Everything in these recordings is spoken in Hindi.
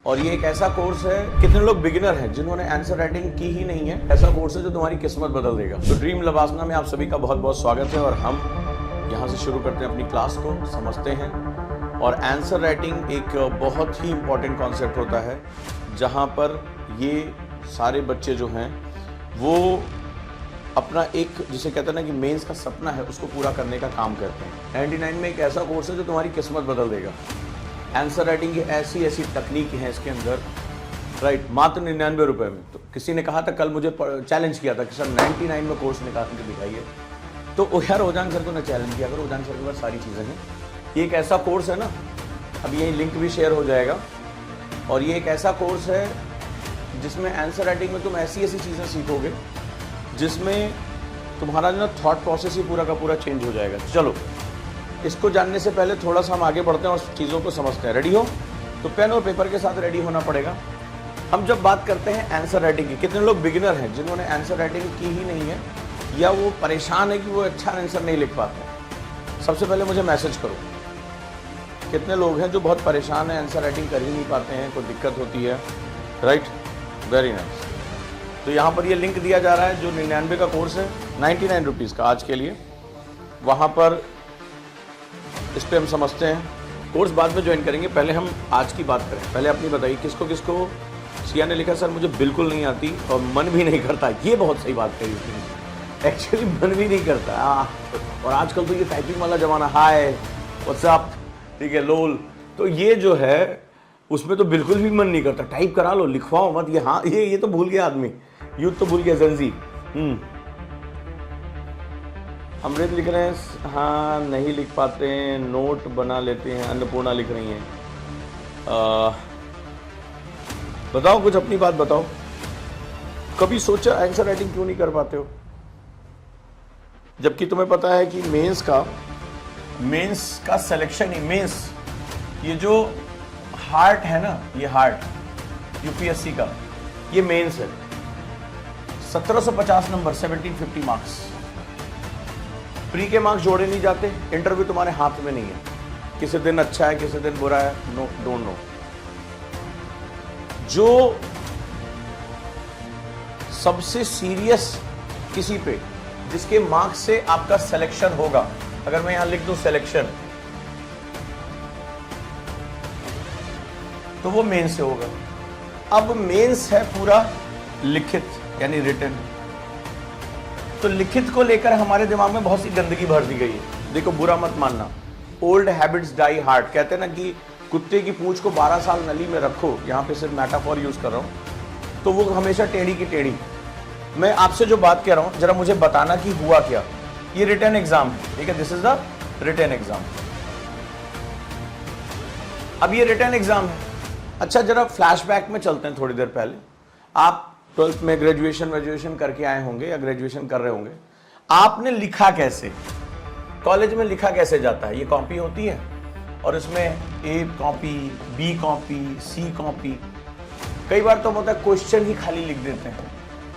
और ये एक ऐसा कोर्स है, कितने लोग बिगिनर हैं जिन्होंने आंसर राइटिंग की ही नहीं है, ऐसा कोर्स है जो तुम्हारी किस्मत बदल देगा। तो ड्रीम लवासना में आप सभी का बहुत बहुत स्वागत है और हम यहाँ से शुरू करते हैं अपनी क्लास को, समझते हैं। और आंसर राइटिंग एक बहुत ही इम्पॉर्टेंट कॉन्सेप्ट होता है जहाँ पर ये सारे बच्चे जो हैं वो अपना एक जिसे कहते हैं ना कि मेंस का सपना है उसको पूरा करने का काम करते हैं। 99 में एक ऐसा कोर्स है जो तुम्हारी किस्मत बदल देगा। आंसर राइटिंग की ऐसी ऐसी तकनीक हैं इसके अंदर, राइट, मात्र 99 रुपये में। तो किसी ने कहा था कल, मुझे चैलेंज किया था कि सर 99 में कोर्स निकाल के दिखाइए। तो यार ओजान सर को ना चैलेंज किया करो, ओजान सर के पास सारी चीज़ें हैं। ये एक ऐसा कोर्स है ना, अब ये लिंक भी शेयर हो जाएगा। और ये एक ऐसा कोर्स है जिसमें आंसर राइटिंग में तुम ऐसी ऐसी चीज़ें सीखोगे जिसमें तुम्हारा जो थॉट प्रोसेस ही पूरा का पूरा चेंज हो जाएगा। चलो, इसको जानने से पहले थोड़ा सा हम आगे बढ़ते हैं और चीज़ों को समझते हैं। रेडी हो? तो पेन और पेपर के साथ रेडी होना पड़ेगा। हम जब बात करते हैं आंसर राइटिंग की, कितने लोग बिगिनर हैं जिन्होंने आंसर राइटिंग की ही नहीं है या वो परेशान है कि वो अच्छा आंसर नहीं लिख पाते? सबसे पहले मुझे मैसेज करो, कितने लोग हैं जो बहुत परेशान हैं, आंसर राइटिंग कर ही नहीं पाते हैं, कोई दिक्कत होती है? Right, very nice. तो यहाँ पर ये लिंक दिया जा रहा है जो 99 का कोर्स है, 99 रुपीज़ का आज के लिए। वहाँ पर इस पर हम समझते हैं। कोर्स बाद में ज्वाइन करेंगे, पहले हम आज की बात करें। पहले अपनी बताइए, किसको किसको सिया ने लिखा सर मुझे बिल्कुल नहीं आती और मन भी नहीं करता। ये बहुत सही बात कही उसने, एक्चुअली मन भी नहीं करता। और आजकल तो ये टाइपिंग वाला जमाना, हाय व्हाट्सअप, ठीक है, लोल, तो ये जो है उसमें तो बिल्कुल भी मन नहीं करता। टाइप करा लो, लिखवाओ मत। ये हाँ, ये तो भूल गया आदमी, यूथ तो भूल गया, जंजी। अमृत लिख रहे हैं हाँ, नहीं लिख पाते हैं, नोट बना लेते हैं। अन्नपूर्णा लिख रही हैं। बताओ कुछ अपनी बात बताओ, कभी सोचा आंसर राइटिंग क्यों नहीं कर पाते हो? जबकि तुम्हें पता है कि मेंस का सिलेक्शन ही, मेंस ये जो हार्ट है ना, ये हार्ट यूपीएससी का, ये मेंस है। 1750 नंबर, 1750 मार्क्स। प्री के मार्क्स जोड़े नहीं जाते। इंटरव्यू तुम्हारे हाथ में नहीं है, किसी दिन अच्छा है किसी दिन बुरा है, नो, डोंट नो। जो सबसे सीरियस किसी पे जिसके मार्क्स से आपका सिलेक्शन होगा, अगर मैं यहां लिख दूं सिलेक्शन, तो वो मेंस से होगा। अब मेंस है पूरा लिखित यानी रिटन। तो लिखित को लेकर हमारे दिमाग में बहुत सी गंदगी भर दी गई है। देखो, बुरा मत मानना, ओल्ड हैबिट्स डाई हार्ड। कहते हैं ना कि कुत्ते की पूंछ को 12 साल नली में रखो, यहाँ पे सिर्फ मेटाफॉर यूज कर रहा हूँ, तो वो हमेशा टेढ़ी की टेढ़ी। मैं आपसे जो बात कह रहा हूँ जरा मुझे बताना कि हुआ क्या। ये रिटन एग्जाम है, ठीक है, this is the written exam. अब ये रिटन एग्जाम है। अच्छा, जरा फ्लैशबैक में चलते हैं थोड़ी देर पहले। आप 12th में ग्रेजुएशन करके आए होंगे या ग्रेजुएशन कर रहे होंगे। आपने लिखा कैसे? कॉलेज में लिखा कैसे जाता है? ये कॉपी होती है और इसमें A copy, B copy, C copy. कई बार तो होता है क्वेश्चन ही खाली लिख देते हैं।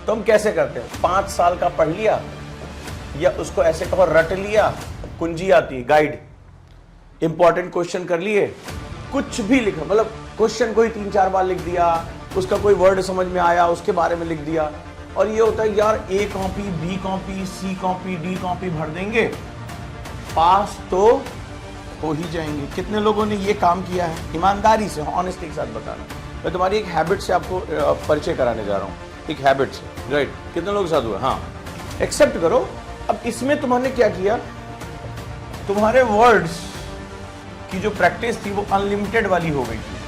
तो हम कैसे करते हैं? 5 साल का पढ़ लिया या उसको ऐसे कहो रट लिया, कुंजी आती है, गाइड, इंपॉर्टेंट क्वेश्चन कर लिए, कुछ भी लिखा, मतलब क्वेश्चन को ही 3-4 बार लिख दिया, उसका कोई वर्ड समझ में आया उसके बारे में लिख दिया। और ये होता है यार, A copy, B copy, C copy, D copy भर देंगे, पास तो हो ही जाएंगे। कितने लोगों ने ये काम किया है? ईमानदारी से, ऑनेस्टी के साथ बताना। मैं तुम्हारी एक हैबिट से आपको परिचय कराने जा रहा हूँ, एक हैबिट से, राइट? कितने लोग साथ हुए? हाँ, एक्सेप्ट करो। अब इसमें तुमने क्या किया, तुम्हारे वर्ड्स की जो प्रैक्टिस थी वो अनलिमिटेड वाली हो गई थी।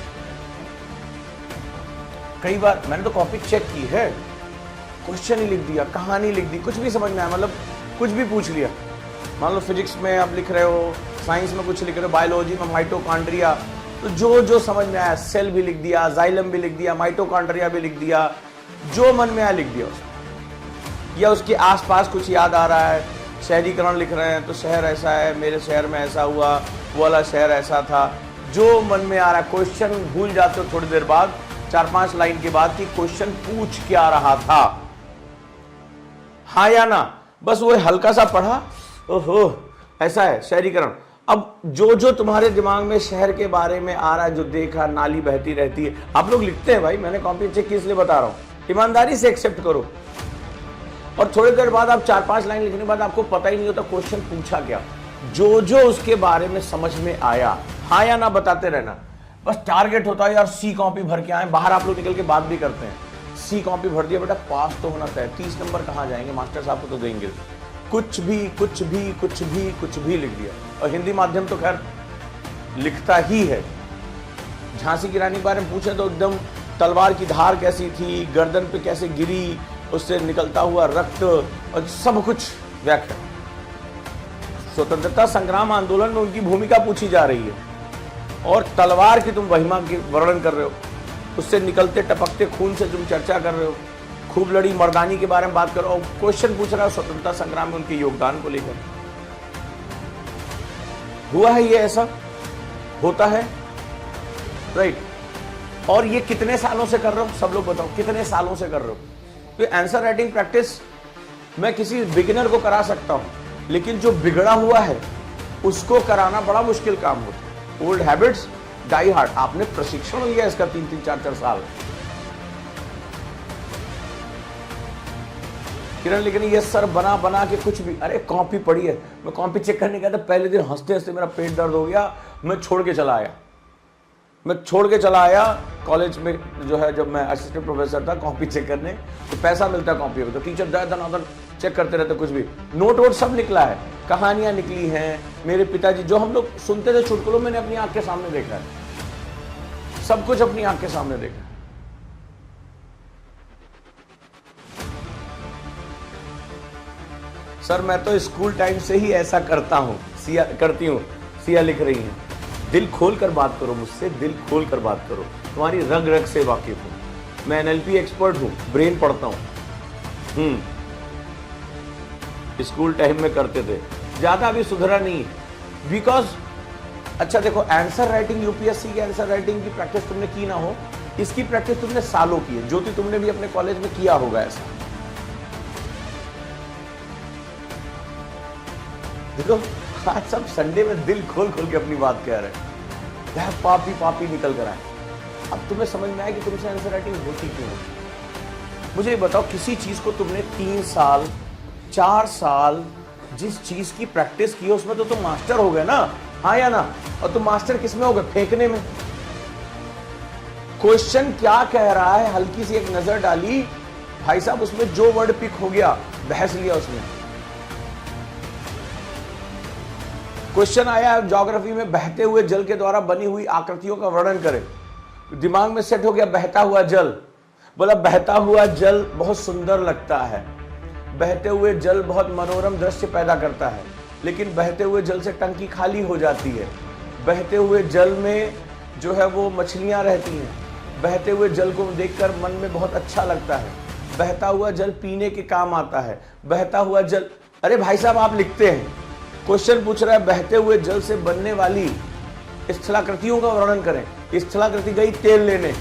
कई बार मैंने तो कॉपी चेक की है, क्वेश्चन ही लिख दिया, कहानी लिख दी, कुछ भी समझ में आया, मतलब कुछ भी पूछ लिया। मान लो फिजिक्स में आप लिख रहे हो, साइंस में कुछ लिख रहे हो, बायोलॉजी में माइटोकॉन्ड्रिया, तो जो जो समझ में आया, सेल भी लिख दिया, जाइलम भी लिख दिया, माइटोकॉन्ड्रिया भी लिख दिया, जो मन में आया लिख दिया उसमें। या उसके आसपास कुछ याद आ रहा है, शहरीकरण लिख रहे हैं तो शहर ऐसा है, मेरे शहर में ऐसा हुआ, वो वाला शहर ऐसा था, जो मन में आ रहा है। क्वेश्चन भूल जाते हो थोड़ी देर बाद, 4-5 लाइन के बाद कि क्वेश्चन पूछ क्या रहा था, हाँ या ना, बस वो हल्का सा पढ़ा, ओहो ऐसा है शहरीकरण, अब जो जो तुम्हारे दिमाग में शहर के बारे में आ रहा है, जो देखा, नाली बहती रहती है, आप लोग लिखते हैं भाई, मैंने कॉपी चेक की इसलिए बता रहा हूं, ईमानदारी से एक्सेप्ट करो। और थोड़ी देर बाद आप 4-5 लाइन लिखने के बाद आपको पता ही नहीं होता क्वेश्चन पूछा क्या, जो जो उसके बारे में समझ में आया हाँ या ना बताते रहना। बस टारगेट होता है यार सी कॉपी भर के आए, बाहर आप लोग निकल के बात भी करते हैं, सी कॉपी भर दिया बेटा, पास तो होना तय, 30 नंबर कहाँ जाएंगे, मास्टर साहब को तो देंगे। कुछ भी कुछ भी कुछ भी कुछ भी लिख दिया। और हिंदी माध्यम तो खैर लिखता ही है। झांसी की रानी के बारे में पूछे तो एकदम तलवार की धार कैसी थी, गर्दन पे कैसे गिरी, उससे निकलता हुआ रक्त और सब कुछ व्याख्या। स्वतंत्रता संग्राम आंदोलन में उनकी भूमिका पूछी जा रही है और तलवार की तुम महिमा की वर्णन कर रहे हो, उससे निकलते टपकते खून से तुम चर्चा कर रहे हो, खूब लड़ी मर्दानी के बारे में बात करो, क्वेश्चन पूछ रहा है स्वतंत्रता संग्राम में उनके योगदान को लेकर। हुआ है ये, ऐसा होता है, राइट। और ये कितने सालों से कर रहे हो, सब लोग बताओ कितने सालों से कर रहे हो। तो आंसर राइटिंग प्रैक्टिस मैं किसी बिगिनर को करा सकता हूं, लेकिन जो बिगड़ा हुआ है उसको कराना बड़ा मुश्किल काम होता है। Old habits die hard. आपने प्रशिक्षण लिया इसका 3-3, 4-4 साल। किरण लिख रही है सर बना बना के कुछ भी, अरे कॉपी पड़ी है। मैं कॉपी चेक करने गया था, पहले दिन हंसते हंसते मेरा पेट दर्द हो गया, मैं छोड़ के चला आया कॉलेज में, जो है जब मैं असिस्टेंट प्रोफेसर था, कॉपी चेक करने तो पैसा मिलता है कॉपी में, तो टीचर दर चेक करते रहते, कुछ भी नोट वोट सब निकला है, कहानियां निकली हैं। मेरे पिताजी जो हम लोग सुनते थे चुटकुलों, मैंने अपनी आंख के सामने देखा है, सब कुछ अपनी आंख के सामने देखा है। सर मैं तो स्कूल टाइम से ही ऐसा करता हूँ, करती हूँ। सिया लिख रही है दिल खोल कर बात करो मुझसे, दिल खोल कर बात करो, तुम्हारी रग रग से वाकिफ हूँ। मैं एनएलपी एक्सपर्ट हूँ, ब्रेन पढ़ता हूँ। स्कूल टाइम में करते थे, ज्यादा अभी सुधरा नहीं है। बिकॉज अच्छा देखो, आंसर राइटिंग, यूपीएससी की आंसर राइटिंग की प्रैक्टिस तुमने की ना हो, इसकी प्रैक्टिस तुमने सालों की है। ज्योति तुमने भी अपने कॉलेज में किया होगा ऐसा। देखो आज सब संडे में दिल खोल खोल के अपनी बात कह रहे हैं, पापी पापी निकल कर आए। अब तुम्हें समझ में आया कि तुमसे आंसर राइटिंग होती क्यों है। मुझे ये बताओ, किसी चीज को तुमने 3 साल 4 साल जिस चीज की प्रैक्टिस की है उसमें तो तुम मास्टर हो गए ना, हाँ या ना। और तुम मास्टर किस में हो गए, फेंकने में। क्वेश्चन क्या कह रहा है, हल्की सी एक नजर डाली, भाई साहब उसमें जो वर्ड पिक हो गया, बहस लिया उसमें। क्वेश्चन आया ज्योग्राफी में, बहते हुए जल के द्वारा बनी हुई आकृतियों का वर्णन करें। दिमाग में सेट हो गया बहता हुआ जल, बोला बहता हुआ जल बहुत सुंदर लगता है, बहते हुए जल बहुत मनोरम दृश्य पैदा करता है, लेकिन बहते हुए जल से टंकी खाली हो जाती है। बहते हुए जल में जो है वो मछलियां रहती हैं। बहते हुए जल को देखकर मन में बहुत अच्छा लगता है। बहता हुआ जल पीने के काम आता है। बहता हुआ जल, अरे भाई साहब आप लिखते हैं, क्वेश्चन पूछ रहा है बहते हुए जल से बनने वाली स्थलाकृतियों का वर्णन करें। स्थलाकृति गई तेल लेने,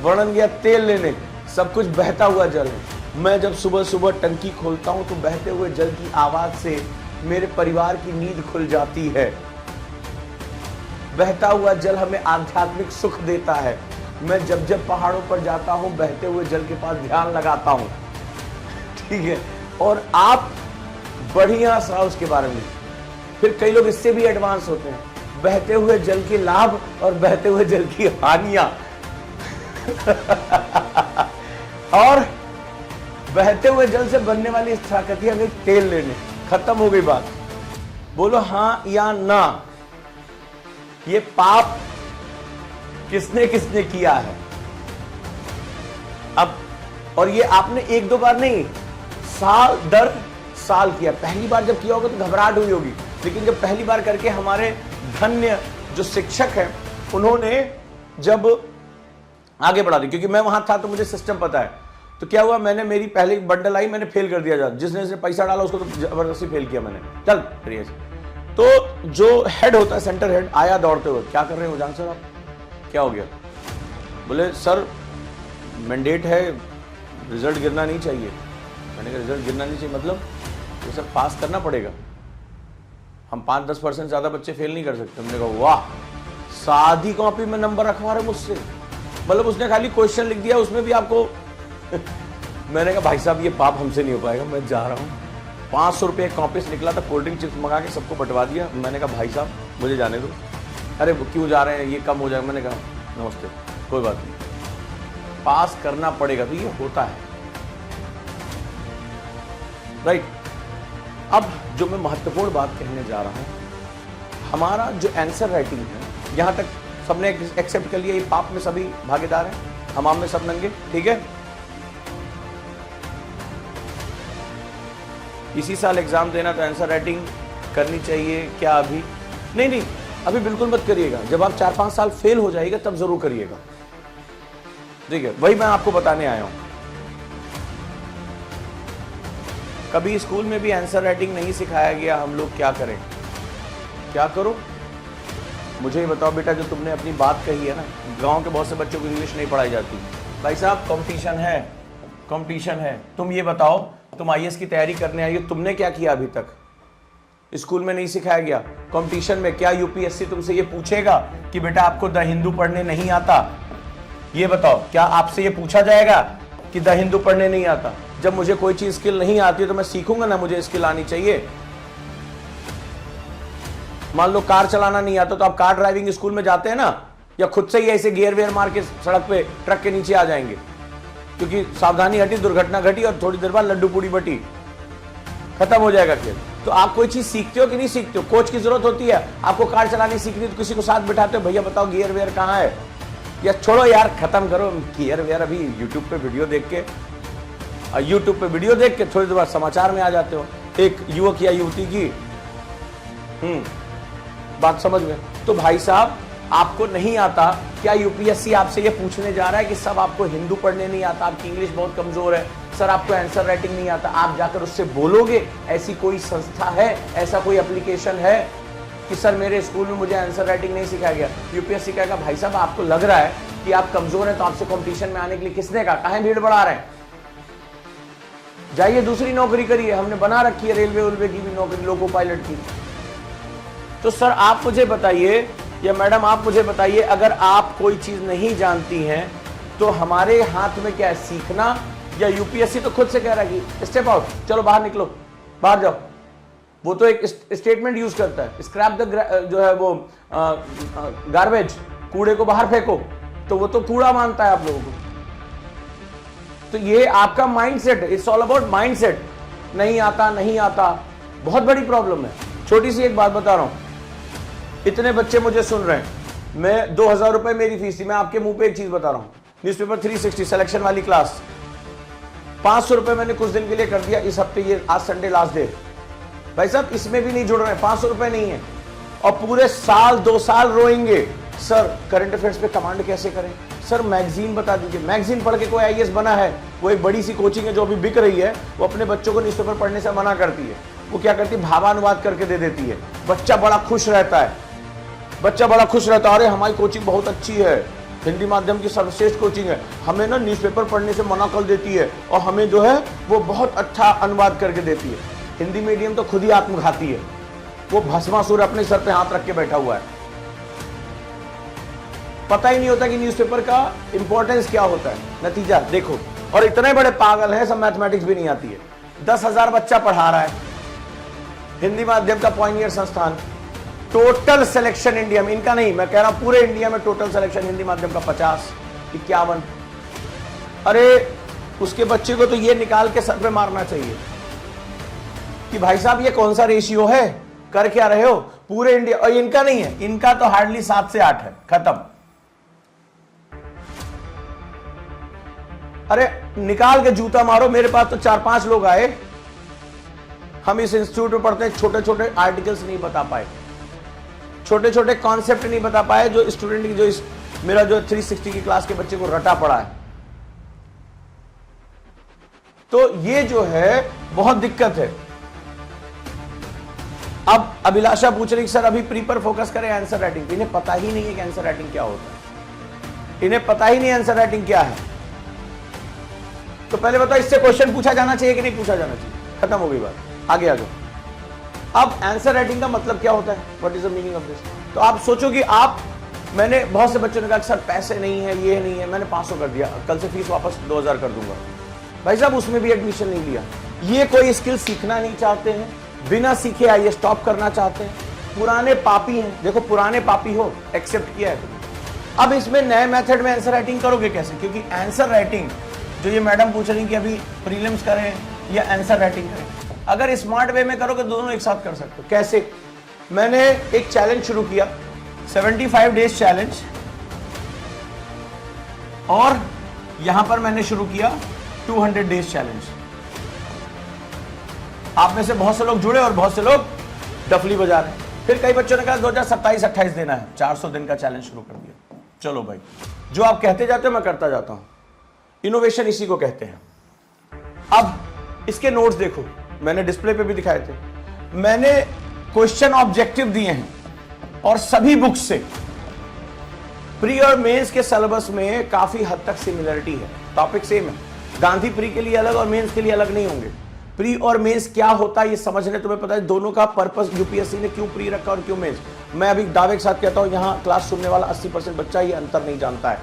वर्णन गया तेल लेने, सब कुछ बहता हुआ जल है। मैं जब सुबह सुबह टंकी खोलता हूं तो बहते हुए जल की आवाज से मेरे परिवार की नींद खुल जाती है। बहता हुआ जल हमें आध्यात्मिक सुख देता है। मैं जब जब पहाड़ों पर जाता हूं बहते हुए जल के पास ध्यान लगाता हूं। ठीक है, और आप बढ़िया सा उसके बारे में। फिर कई लोग इससे भी एडवांस होते हैं, बहते हुए जल के लाभ और बहते हुए जल की हानियां और बहते हुए जल से बनने वाली स्थलाकृतियां गई तेल लेने। खत्म हो गई बात। बोलो हां या ना, ये पाप किसने किसने किया है। अब और ये आपने 1-2 बार नहीं, साल दर साल किया। पहली बार जब किया होगा तो घबराहट हुई होगी, लेकिन जब पहली बार करके हमारे धन्य जो शिक्षक हैं उन्होंने जब आगे बढ़ा दी, क्योंकि मैं वहां था तो मुझे सिस्टम पता है। तो क्या हुआ, मैंने मेरी पहली बंडल आई, मैंने फेल कर दिया। जिसने पैसा डाला उसको तो जबरदस्ती फेल किया मैंने। चल प्रिय, तो जो हेड होता है, सेंटर हेड, आया दौड़ते हुए, क्या कर रहे हो जान सर आप, क्या हो गया। बोले सर मैंडेट है, रिजल्ट गिरना नहीं चाहिए। मैंने कहा रिजल्ट गिरना नहीं चाहिए मतलब, तो सर पास करना पड़ेगा। हम 5-10% ज्यादा बच्चे फेल नहीं कर सकते। हमने कहा वाह, सादी कॉपी में नंबर रखवा रहे मुझसे, मतलब उसने खाली क्वेश्चन लिख दिया, उसमें भी आपको मैंने कहा भाई साहब ये पाप हमसे नहीं हो पाएगा, मैं जा रहा हूँ। 500 रुपये एक कॉपी से निकला था, कोल्ड ड्रिंक चिप्स मंगा के सबको बंटवा दिया। मैंने कहा भाई साहब मुझे जाने दो। अरे क्यों जा रहे हैं, ये कम हो जाएगा। मैंने कहा नमस्ते, कोई बात नहीं, पास करना पड़ेगा, तो ये होता है, राइट। अब जो मैं महत्वपूर्ण बात कहने जा रहा हूं, हमारा जो आंसर राइटिंग है, यहां तक सबने एक्सेप्ट कर लिया, ये पाप में सभी भागीदार हैं, हमाम में सब नंगे, ठीक है। इसी साल एग्जाम देना तो आंसर राइटिंग करनी चाहिए क्या अभी? नहीं, अभी बिल्कुल मत करिएगा, जब आप 4-5 साल फेल हो जाएगा तब जरूर करिएगा, ठीक है। वही मैं आपको बताने आया हूं। कभी स्कूल में भी आंसर राइटिंग नहीं सिखाया गया, हम लोग क्या करें? क्या करो? मुझे ये बताओ बेटा, जो तुमने अपनी बात कही है ना, गांव के बहुत से बच्चों को इंग्लिश नहीं पढ़ाई जाती। भाई साहब कंपटीशन है, तुम ये बताओ, तुम आईएएस की तैयारी करने आई हो, तुमने क्या किया अभी तक? स्कूल में नहीं सिखाया गया। कंपटीशन में क्या यूपीएससी तुमसे ये पूछेगा कि बेटा आपको द हिंदू पढ़ने नहीं आता? ये बताओ, क्या आपसे ये पूछा जाएगा कि द हिंदू पढ़ने नहीं आता? जब मुझे कोई चीज स्किल नहीं आती है तो मैं सीखूंगा ना, मुझे स्किल आनी चाहिए। मान लो कार चलाना नहीं आता तो आप कार ड्राइविंग स्कूल में जाते हैं ना, या खुद से ही ऐसे गियर वेयर मार के सड़क पे ट्रक के नीचे आ जाएंगे, क्योंकि सावधानी हटी दुर्घटना घटी और थोड़ी देर बाद लड्डू पूड़ी बटी, खत्म हो जाएगा खेल। तो आप कोई चीज सीखते हो कि नहीं सीखते हो? कोच की जरूरत होती है। आपको कार चलानी सीखनी तो किसी को साथ बिठाते हो, भैया बताओ गियर वेयर कहाँ है? या छोड़ो यार, खत्म करो गियर वेयर, अभी यूट्यूब पे वीडियो देख के थोड़ी देर बाद समाचार में आ जाते हो। एक युवक या युवती की बात समझ में, तो भाई साहब आपको नहीं आता, क्या यूपीएससी आपसे ये पूछने जा रहा है कि सब आपको हिंदू पढ़ने नहीं आता, आपकी इंग्लिश बहुत कमजोर है, सर आपको आंसर राइटिंग नहीं आता? आप जाकर उससे बोलोगे? ऐसी कोई संस्था है, ऐसा कोई एप्लीकेशन है कि सर मेरे स्कूल में मुझे आंसर राइटिंग नहीं सिखाया गया? यूपीएससी कहेगा भाई साहब आपको लग रहा है कि आप कमजोर हैं, तो आपसे कंपटीशन में आने के लिए किसने कहा? काहे भीड़ बढ़ा रहे हैं? जाइए दूसरी नौकरी करिए, हमने बना रखी है रेलवे की भी नौकरी, लोको पायलट की। तो सर आप मुझे बताइए, या मैडम आप मुझे बताइए, अगर आप कोई चीज नहीं जानती हैं तो हमारे हाथ में क्या है, सीखना? या यूपीएससी तो खुद से कह रहा है कि स्टेप आउट, चलो बाहर निकलो, बाहर जाओ। वो तो एक स्टेटमेंट यूज करता है, स्क्रैप द जो है वो गार्बेज, कूड़े को बाहर फेंको, तो वो तो कूड़ा मानता है आप लोगों को। तो ये आपका mindset, it's all about mindset. नहीं आता, बहुत बड़ी प्रॉब्लम है। छोटी सी एक बात बता रहा हूं, इतने बच्चे मुझे सुन रहे हैं, मैं 2000 रुपए मेरी फीस थी, मैं आपके मुंह पे एक चीज बता रहा हूं, न्यूज़पेपर 360 सिलेक्शन वाली क्लास 500 रुपए मैंने कुछ दिन के लिए कर दिया, इस हफ्ते, ये आज संडे लास्ट डे। भाई साहब इसमें भी नहीं जुड़ रहे हैं, 500 रुपए नहीं है, और पूरे साल 2 साल रोएंगे, सर करंट अफेयर्स पे कमांड कैसे करें, सर मैगजीन बता दीजिए। मैगजीन पढ़ के कोई आईएएस बना है? वो एक बड़ी सी कोचिंग है जो अभी बिक रही है, वो अपने बच्चों को न्यूज़पेपर पढ़ने से मना करती है। वो क्या करती है, भावानुवाद करके दे देती है, बच्चा बड़ा खुश रहता है, अरे हमारी कोचिंग बहुत अच्छी है, हिंदी माध्यम की सर्वश्रेष्ठ कोचिंग है, हमें ना न्यूज़पेपर पढ़ने से मना कर देती है, और हमें जो है वो बहुत अच्छा अनुवाद करके देती है। हिंदी मीडियम तो खुद ही आत्मघाती है, वो भस्मासुर अपने सर पे हाथ रख के बैठा हुआ है, पता ही नहीं होता कि न्यूज़पेपर का इंपॉर्टेंस क्या होता है। नतीजा देखो, और इतने बड़े पागल हैं, सब मैथमेटिक्स भी नहीं आती है। 10,000 बच्चा पढ़ा रहा है, हिंदी माध्यम का पॉइनियर संस्थान, टोटल सिलेक्शन इंडिया में, इनका नहीं, मैं कह रहा हूं पूरे इंडिया में टोटल सिलेक्शन हिंदी माध्यम का 50, 51। अरे उसके बच्चे को तो ये निकाल के सर पे मारना चाहिए कि भाई साहब ये कौन सा रेशियो है, कर क्या रहे हो पूरे इंडिया। और इनका नहीं है, इनका तो हार्डली 7 से 8 है, खत्म। अरे निकाल के जूता मारो, मेरे पास तो 4-5 लोग आए, हम इस इंस्टीट्यूट में पढ़ते हैं, छोटे छोटे आर्टिकल्स नहीं बता पाए, छोटे छोटे कॉन्सेप्ट नहीं बता पाए, जो स्टूडेंट की, जो मेरा जो 360 की क्लास के बच्चे को रटा पड़ा है। तो ये जो है बहुत दिक्कत है। अब अभिलाषा पूछ रही सर अभी प्री पर फोकस करें आंसर राइटिंग। इन्हें पता ही नहीं है कि आंसर राइटिंग क्या होता है, इन्हें पता ही नहीं आंसर राइटिंग क्या है। तो पहले बताओ, इससे क्वेश्चन पूछा जाना चाहिए कि नहीं पूछा जाना चाहिए? खत्म हो गई बात, आगे आ जाओ। अब आंसर राइटिंग का मतलब क्या होता है, what is the meaning of this? तो आप सोचो कि मैंने बहुत से बच्चों ने कहा कि सर पैसे नहीं है, ये नहीं है, मैंने 500 कर दिया, कल से फीस वापस 2000 कर दूंगा। भाई साहब उसमें भी एडमिशन नहीं लिया। ये कोई स्किल सीखना नहीं चाहते हैं, बिना सीखे आइए स्टॉप करना चाहते हैं, पुराने पापी हैं। देखो पुराने पापी हो, एक्सेप्ट किया है तुमने। अब इसमें नए मेथड में आंसर राइटिंग करोगे कैसे? क्योंकि आंसर राइटिंग जो ये मैडम पूछ रही कि अभी प्रीलिम्स करें या आंसर राइटिंग करें, अगर स्मार्ट वे में करोगे दोनों एक साथ कर सकते हो। कैसे? मैंने एक चैलेंज शुरू किया, 75 डेज चैलेंज, और यहां पर मैंने शुरू किया 200 डेज चैलेंज। आप में से बहुत से लोग जुड़े और बहुत से लोग डफली बजा रहे हैं। फिर कई बच्चों ने कहा 2027-28 देना है, 400 दिन का चैलेंज शुरू कर दिया। चलो भाई, जो आप कहते जाते हो मैं करता जाता हूं। इनोवेशन इसी को कहते हैं। अब इसके नोट्स देखो, मैंने डिस्प्ले पे भी दिखाए थे। मैंने क्वेश्चन ऑब्जेक्टिव दिए हैं और सभी बुक्स से प्री और मेंस के सिलेबस में काफी हद तक सिमिलरिटी है, टॉपिक सेम है। गांधी प्री के लिए अलग और मेंस के लिए अलग नहीं होंगे। प्री और मेंस क्या होता है ये समझने तुम्हें पता है, दोनों का पर्पस यूपीएससी ने क्यों प्री रखा और क्यों मेंस। मैं अभी दावे के साथ कहता हूं यहां क्लास सुनने वाला 80% बच्चा ये अंतर नहीं जानता है।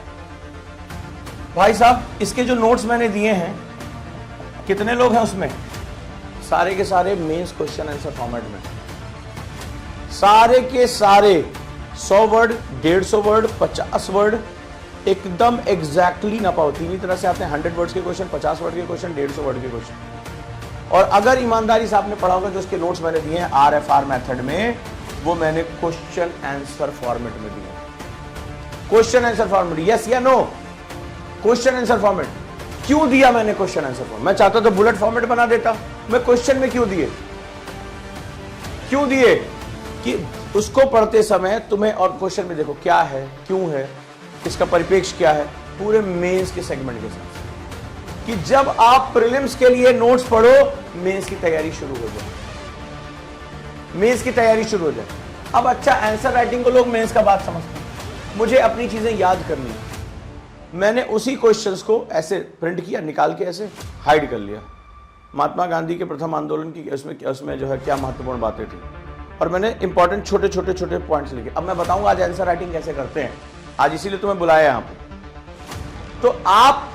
भाई साहब इसके जो नोट्स मैंने दिए हैं, कितने लोग हैं उसमें? सारे के सारे मेंस क्वेश्चन आंसर फॉर्मेट में, सारे के सारे 100 वर्ड, 150 वर्ड, 50 वर्ड, एकदम एग्जैक्टली ना पाओ। तीन ही तरह से आते हैं, 100 वर्ड्स के क्वेश्चन, 50 वर्ड के क्वेश्चन, 150 वर्ड के क्वेश्चन। और अगर ईमानदारी से आपने पढ़ा होगा जो उसके नोट्स मैंने दिए हैं RFR मेथड में, वो मैंने क्वेश्चन आंसर फॉर्मेट में दिए। क्वेश्चन आंसर फॉर्मेट, यस या नो? क्वेश्चन आंसर फॉर्मेट क्यों दिया मैंने? क्वेश्चन आंसर फॉर्मेट मैं चाहता तो बुलेट फॉर्मेट बना देता, मैं क्वेश्चन में क्यों दिए? क्यों दिए? कि उसको पढ़ते समय तुम्हें और क्वेश्चन में देखो क्या है, क्यों है, इसका परिप्रेक्ष्य क्या है, पूरे मेंस के सेगमेंट के साथ, कि जब आप प्रीलिम्स के लिए नोट्स पढ़ो मेंस की तैयारी शुरू हो जाए, मेंस की तैयारी शुरू हो जाए। अब अच्छा आंसर राइटिंग को लोग मेंस का बात समझते हैं, मुझे अपनी चीजें याद करनी है। मैंने उसी क्वेश्चंस को ऐसे प्रिंट किया, निकाल के ऐसे हाइड कर लिया। महात्मा गांधी के प्रथम आंदोलन की उसमें जो है क्या महत्वपूर्ण बातें थी, और मैंने इंपॉर्टेंट छोटे छोटे छोटे पॉइंट्स लिखे। अब मैं बताऊंगा आज आंसर राइटिंग कैसे करते हैं, आज इसीलिए तुम्हें बुलाया यहां पर। तो आप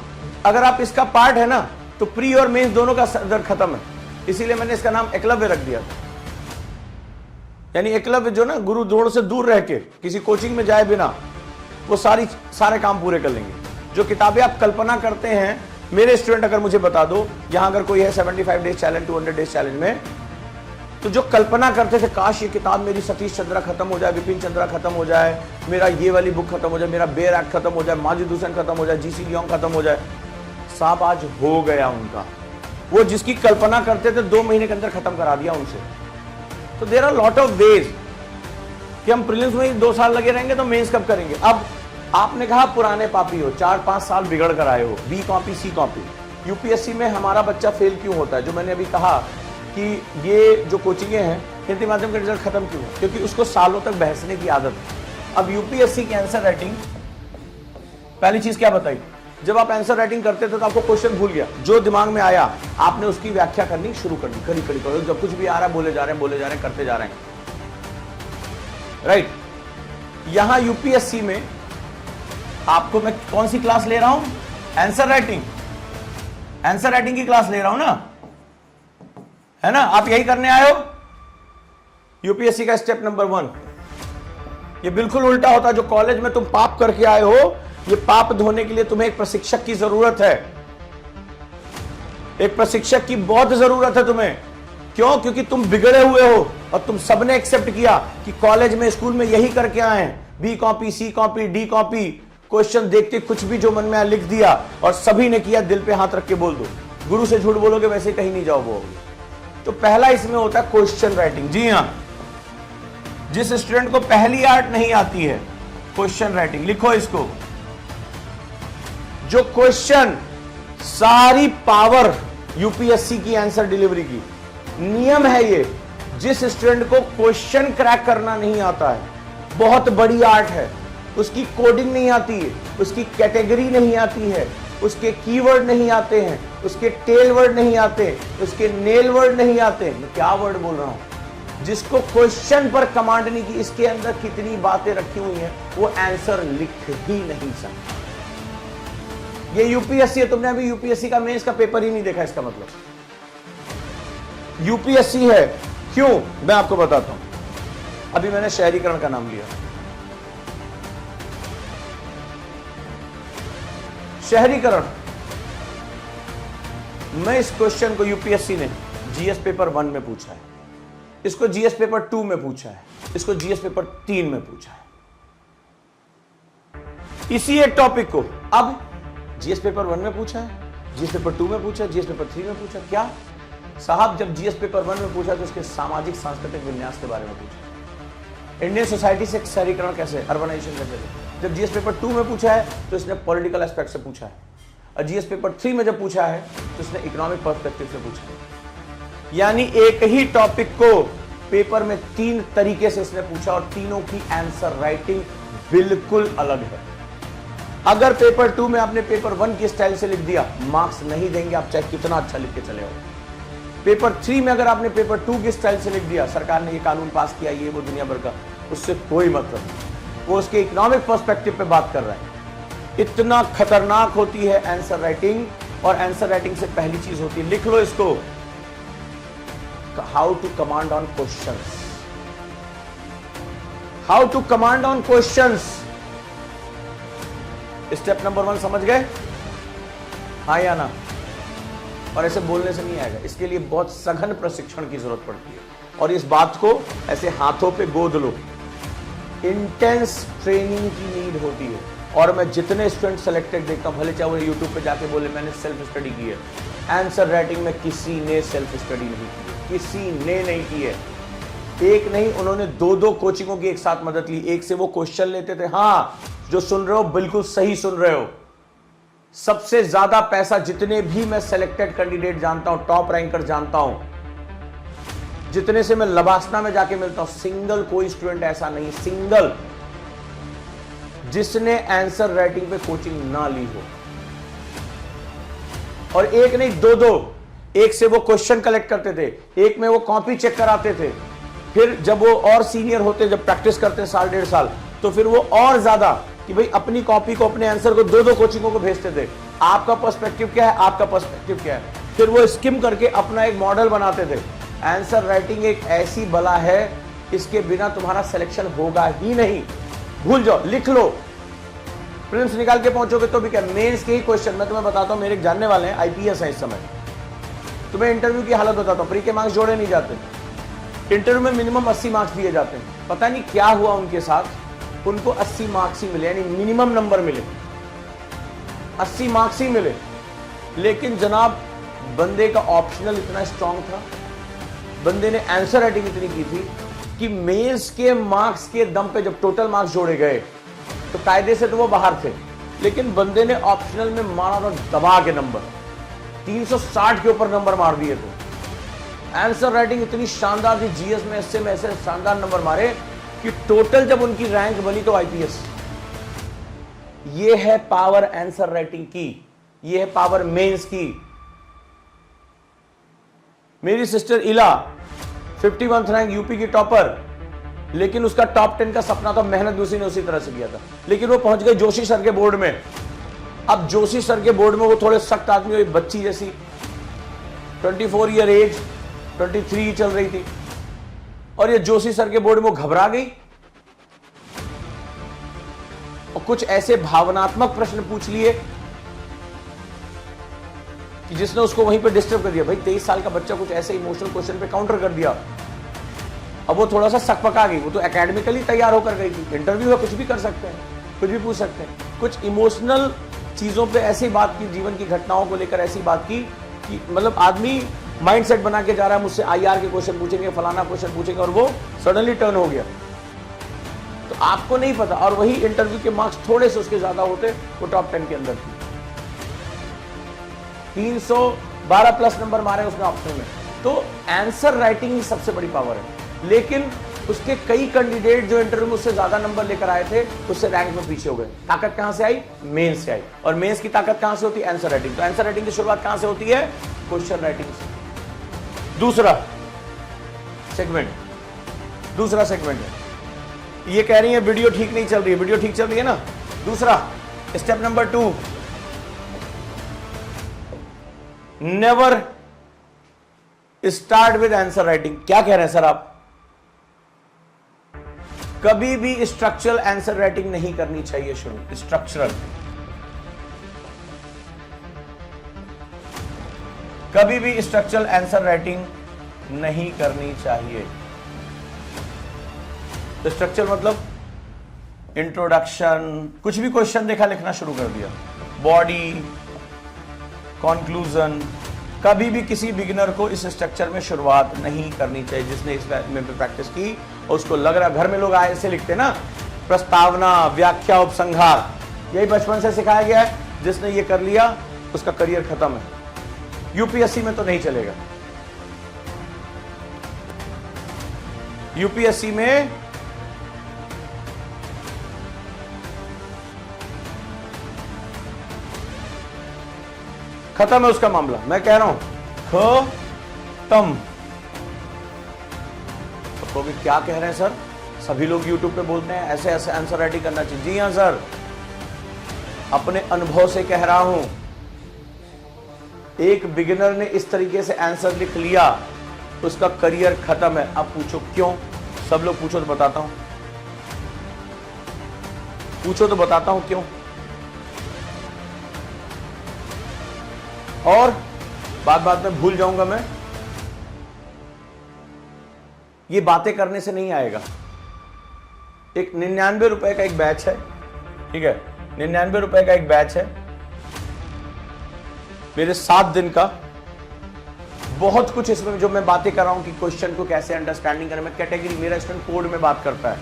अगर आप इसका पार्ट है ना, तो प्री और मेंस दोनों का दर्द खत्म है। इसीलिए मैंने इसका नाम एकलव्य रख दिया था। यानी एकलव्य जो ना गुरु द्रोण से दूर रह के किसी कोचिंग में जाए बिना वो सारे काम पूरे कर लेंगे। जो किताबें आप कल्पना करते हैं, मेरे स्टूडेंट अगर मुझे बता दो, यहां अगर कोई है 75 डेज चैलेंज, 200 डेज चैलेंज में, तो जो कल्पना करते थे काश ये किताब मेरी सतीश चंद्रा खत्म हो जाए, विपिन चंद्रा खत्म हो जाए, मेरा ये वाली बुक खत्म हो जाए, मेरा बेयर एक्ट खत्म हो जाए, माजिद हुसैन खत्म हो जाए, जीसी लियोंग खत्म हो जाए, साहब आज हो गया उनका। वो जिसकी कल्पना करते थे 2 महीने के अंदर खत्म करा दिया उनसे। तो there are lot of ways कि हम प्रीलिम्स में ही 2 साल लगे रहेंगे तो मेंस कब करेंगे। अब आपने कहा पुराने पापी हो, 4-5 साल बिगड़ कर आए हो, B copy C copy. UPSC में हमारा बच्चा फेल क्यों होता है? जो मैंने अभी कहा कि ये जो कोचिंगें हैं, हिंदी माध्यम का रिजल्ट खत्म क्यों है? क्योंकि उसको सालों तक बहसने की आदत है। अब यूपीएससी की आंसर राइटिंग, पहली चीज क्या बताई, जब आप आंसर राइटिंग करते थे तो आपको क्वेश्चन भूल गया, जो दिमाग में आया आपने उसकी व्याख्या करनी शुरू कर दी, कड़ी करो, जब कुछ भी आ रहा है बोले जा रहे हैं, करते जा रहे हैं, राइट। यहां यूपीएससी में आपको मैं कौन सी क्लास ले रहा हूं? आंसर राइटिंग की क्लास ले रहा हूं ना, है ना? आप यही करने आए हो। यूपीएससी का स्टेप नंबर 1 ये बिल्कुल उल्टा होता है। जो कॉलेज में तुम पाप करके आए हो, ये पाप धोने के लिए तुम्हें एक प्रशिक्षक की जरूरत है। एक प्रशिक्षक की बहुत जरूरत है तुम्हें। क्यों? क्योंकि तुम बिगड़े हुए हो और तुम सबने एक्सेप्ट किया कि कॉलेज में, स्कूल में यही करके आए हैं, B copy, C copy, D copy, question देखते कुछ भी जो मन में आया लिख दिया, और सभी ने किया। दिल पे हाथ रख के बोल दो, गुरु से झूठ बोलोगे वैसे कहीं नहीं जाओगे। तो पहला इसमें होता है क्वेश्चन राइटिंग। जी हां, जिस स्टूडेंट को पहली आर्ट नहीं आती है, क्वेश्चन राइटिंग, लिखो इसको। जो क्वेश्चन, सारी पावर यूपीएससी की आंसर डिलीवरी की, नियम है ये। जिस स्टूडेंट को क्वेश्चन क्रैक करना नहीं आता है, बहुत बड़ी आर्ट है, उसकी कोडिंग नहीं आती है, उसकी कैटेगरी नहीं आती है, उसके कीवर्ड नहीं आते हैं, उसके टेल वर्ड नहीं आते, उसके नेल वर्ड नहीं आते। मैं क्या वर्ड बोल रहा हूं? जिसको क्वेश्चन पर कमांड नहीं की, इसके अंदर कितनी बातें रखी हुई हैं, वो आंसर लिख ही नहीं सकता। ये यूपीएससी है, तुमने अभी यूपीएससी का मेंस का पेपर ही नहीं देखा, इसका मतलब यूपीएससी है। क्यों, मैं आपको बताता हूं। अभी मैंने शहरीकरण का नाम लिया। शहरीकरण में इस क्वेश्चन को यूपीएससी ने जीएस पेपर 1 में पूछा है, इसको जीएस पेपर 2 में पूछा है, इसको जीएस पेपर 3 में पूछा है, इसी एक टॉपिक को अब जीएस पेपर 1 में पूछा है, जीएस पेपर 2 में पूछा है, जीएस पेपर 3 में पूछा। क्या साहब, जब जीएस पेपर 1 में पूछा तो उसके सामाजिक सांस्कृतिक विन्यास के बारे में पूछा, इंडियन सोसाइटी से शहरीकरण कैसे, अर्बनाइजेशन कैसे। जब जीएस पेपर 2 में पूछा है तो इसने पॉलिटिकल एस्पेक्ट से पूछा है, और जीएस पेपर 3 में जब पूछा है तो इसने इकोनॉमिक पर्सपेक्टिव से पूछा है। यानी एक ही टॉपिक को पेपर में 3 तरीके से इसने पूछा, और तीनों की आंसर राइटिंग बिल्कुल अलग है। अगर पेपर 2 में आपने पेपर 1 की स्टाइल से लिख दिया, मार्क्स नहीं देंगे, आप चाहे कितना अच्छा लिख के चले हो। पेपर 3 में अगर आपने पेपर 2 की स्टाइल से लिख दिया, सरकार ने ये कानून पास किया, ये वो दुनिया भर का, उससे कोई मतलब नहीं। वो उसके इकोनॉमिक पर्सपेक्टिव पे बात कर रहा है। इतना खतरनाक होती है आंसर राइटिंग, और आंसर राइटिंग से पहली चीज होती है, लिख लो इसको, how to command on questions. How to command on questions. Step number 1 समझ गए, हाँ या ना? और ऐसे बोलने से नहीं आएगा, इसके लिए बहुत सघन प्रशिक्षण की जरूरत पड़ती है, और इस बात को ऐसे हाथों पे गोद लो। इंटेंस ट्रेनिंग की नीड होती है, और मैं जितने स्टूडेंट सेलेक्टेड देखता हूं, भले चाहे वो यूट्यूब पे जाके बोले मैंने सेल्फ स्टडी की है, आंसर राइटिंग में किसी ने सेल्फ स्टडी नहीं की, किसी ने नहीं की है। एक नहीं, उन्होंने 2-2 कोचिंगों की एक साथ मदद ली। एक से वो क्वेश्चन लेते थे, हाँ जो सुन रहे हो बिल्कुल सही सुन रहे हो, सबसे ज्यादा पैसा जितने भी मैं सेलेक्टेड कैंडिडेट जानता हूं, टॉप रैंकर जानता हूं, जितने से मैं लबासना में जाके मिलता हूं, सिंगल कोई स्टूडेंट ऐसा नहीं, सिंगल, जिसने आंसर राइटिंग पे कोचिंग ना ली हो। और एक नहीं, 2-2, एक से वो क्वेश्चन कलेक्ट करते थे, एक में वो कॉपी चेक कराते थे, फिर जब वो और सीनियर होते, जब प्रैक्टिस करते 1.5 साल, तो फिर वो और ज्यादा कि भाई अपनी कॉपी को, अपने आंसर को 2-2 कोचिंगों को भेजते थे। आपका पर्सपेक्टिव क्या है, आपका पर्सपेक्टिव क्या है, फिर वो स्किम करके अपना एक मॉडल बनाते थे। आंसर राइटिंग एक ऐसी बला है, इसके बिना तुम्हारा सिलेक्शन होगा ही नहीं, भूल जाओ, लिख लो। प्रिलिम्स निकाल के पहुंचोगे तो भी क्या, मेंस के ही क्वेश्चन मैं तुम्हें बताता हूं, मेरे एक जानने वाले हैं आईपीएस हैं इस समय, तुम्हें इंटरव्यू की हालत बताता हूं, प्री के मार्क्स जोड़े नहीं जाते, इंटरव्यू में मिनिमम 80 मार्क्स दिए जाते हैं। पता नहीं क्या हुआ उनके साथ, उनको 80 मार्क्स ही मिले, यानी मिनिमम नंबर मिले, 80 मार्क्स ही मिले। लेकिन जनाब, बंदे का ऑप्शनल इतना स्ट्रांग था, बंदे ने आंसर राइटिंग इतनी की थी कि मेंस के मार्क्स के दम पे जब टोटल मार्क्स जोड़े गए तो कायदे से तो वो बाहर थे, लेकिन बंदे ने ऑप्शनल में मारा था दबा के नंबर, 360 के ऊपर नंबर मार दिए थे। आंसर राइटिंग इतनी शानदार थी, जीएस में एसए में ऐसे शानदार नंबर मारे कि टोटल जब उनकी रैंक बनी तो आईपीएस। ये है पावर आंसर राइटिंग की, ये है पावर मेंस की। मेरी सिस्टर इला 51th रैंक, यूपी की टॉपर, लेकिन उसका टॉप 10 का सपना था, मेहनत भी उसी ने उसी तरह से किया था, लेकिन वो पहुंच गए जोशी सर के बोर्ड में। अब जोशी सर के बोर्ड में वो थोड़े सख्त आदमी हुई, बच्ची जैसी, 24 ईयर एज, 23 चल रही थी, और ये जोशी सर के बोर्ड में वो घबरा गई और कुछ ऐसे भावनात्मक प्रश्न पूछ लिए कि जिसने उसको वहीं पे डिस्टर्ब कर दिया। भाई 23 साल का बच्चा कुछ ऐसे इमोशनल क्वेश्चन पे काउंटर कर दिया, अब वो थोड़ा सा सकपका गई। वो तो एकेडमिकली तैयार होकर गई थी, इंटरव्यू है, कुछ भी कर सकते हैं, कुछ भी पूछ सकते हैं। कुछ इमोशनल चीजों पे ऐसी बात की, जीवन की घटनाओं को लेकर ऐसी बात की कि मतलब आदमी माइंडसेट बना के जा रहा है, मुझसे आईआर के क्वेश्चन पूछेंगे, फलाना क्वेश्चन पूछेंगे, और वो सडनली टर्न हो गया। तो आपको नहीं पता, और वही इंटरव्यू के मार्क्स थोड़े से उसके ज्यादा होते, वो टॉप 10 के अंदर थी। 312 प्लस नंबर मारे उसने ऑप्शन में। तो आंसर राइटिंग ही सबसे बड़ी पावर है, लेकिन उसके कई कैंडिडेट जो इंटरव्यू में उससे ज्यादा नंबर लेकर आए थे, उससे रैंक में पीछे हो गए। ताकत कहां से आई? मेंस से आई। और मेंस की ताकत कहां से होती है? Answer writing. तो आंसर राइटिंग की शुरुआत कहां से होती है? क्वेश्चन राइटिंग से। दूसरा सेगमेंट, दूसरा सेगमेंट है। ये कह रही है वीडियो ठीक नहीं चल रही है, वीडियो ठीक चल रही है ना। दूसरा step number 2, never start with answer writing. क्या कह रहे हैं सर आप? कभी भी स्ट्रक्चरल आंसर राइटिंग नहीं करनी चाहिए शुरू। स्ट्रक्चरल कभी भी स्ट्रक्चरल आंसर राइटिंग नहीं करनी चाहिए। तो स्ट्रक्चर मतलब इंट्रोडक्शन, कुछ भी क्वेश्चन देखा लिखना शुरू कर दिया, बॉडी, कंक्लूजन। कभी भी किसी बिगिनर को इस स्ट्रक्चर में शुरुआत नहीं करनी चाहिए। जिसने इस में प्रैक्टिस की और उसको लग रहा, घर में लोग आए ऐसे लिखते ना, प्रस्तावना, व्याख्या, उपसंहार, यही बचपन से सिखाया गया है। जिसने ये कर लिया उसका करियर खत्म है। यूपीएससी में तो नहीं चलेगा। यूपीएससी में खत्म है उसका मामला, मैं कह रहा हूं खत्म। तो कहोगे क्या कह रहे हैं सर, सभी लोग यूट्यूब पे बोलते हैं ऐसे ऐसे आंसर राइटिंग करना चाहिए। जी हां सर, अपने अनुभव से कह रहा हूं। एक बिगिनर ने इस तरीके से आंसर लिख लिया, उसका करियर खत्म है। अब पूछो क्यों? सब लोग पूछो तो बताता हूं, पूछो तो बताता हूं क्यों। और बात बात में भूल जाऊंगा मैं, ये बातें करने से नहीं आएगा। एक 99 रुपए का एक बैच है, ठीक है, 99 रुपए का एक बैच है मेरे 7 दिन का। बहुत कुछ इसमें जो मैं बातें कर रहा हूं कि क्वेश्चन को कैसे अंडरस्टैंडिंग करने में, कैटेगरी, मेरा स्टूडेंट कोड में बात करता है।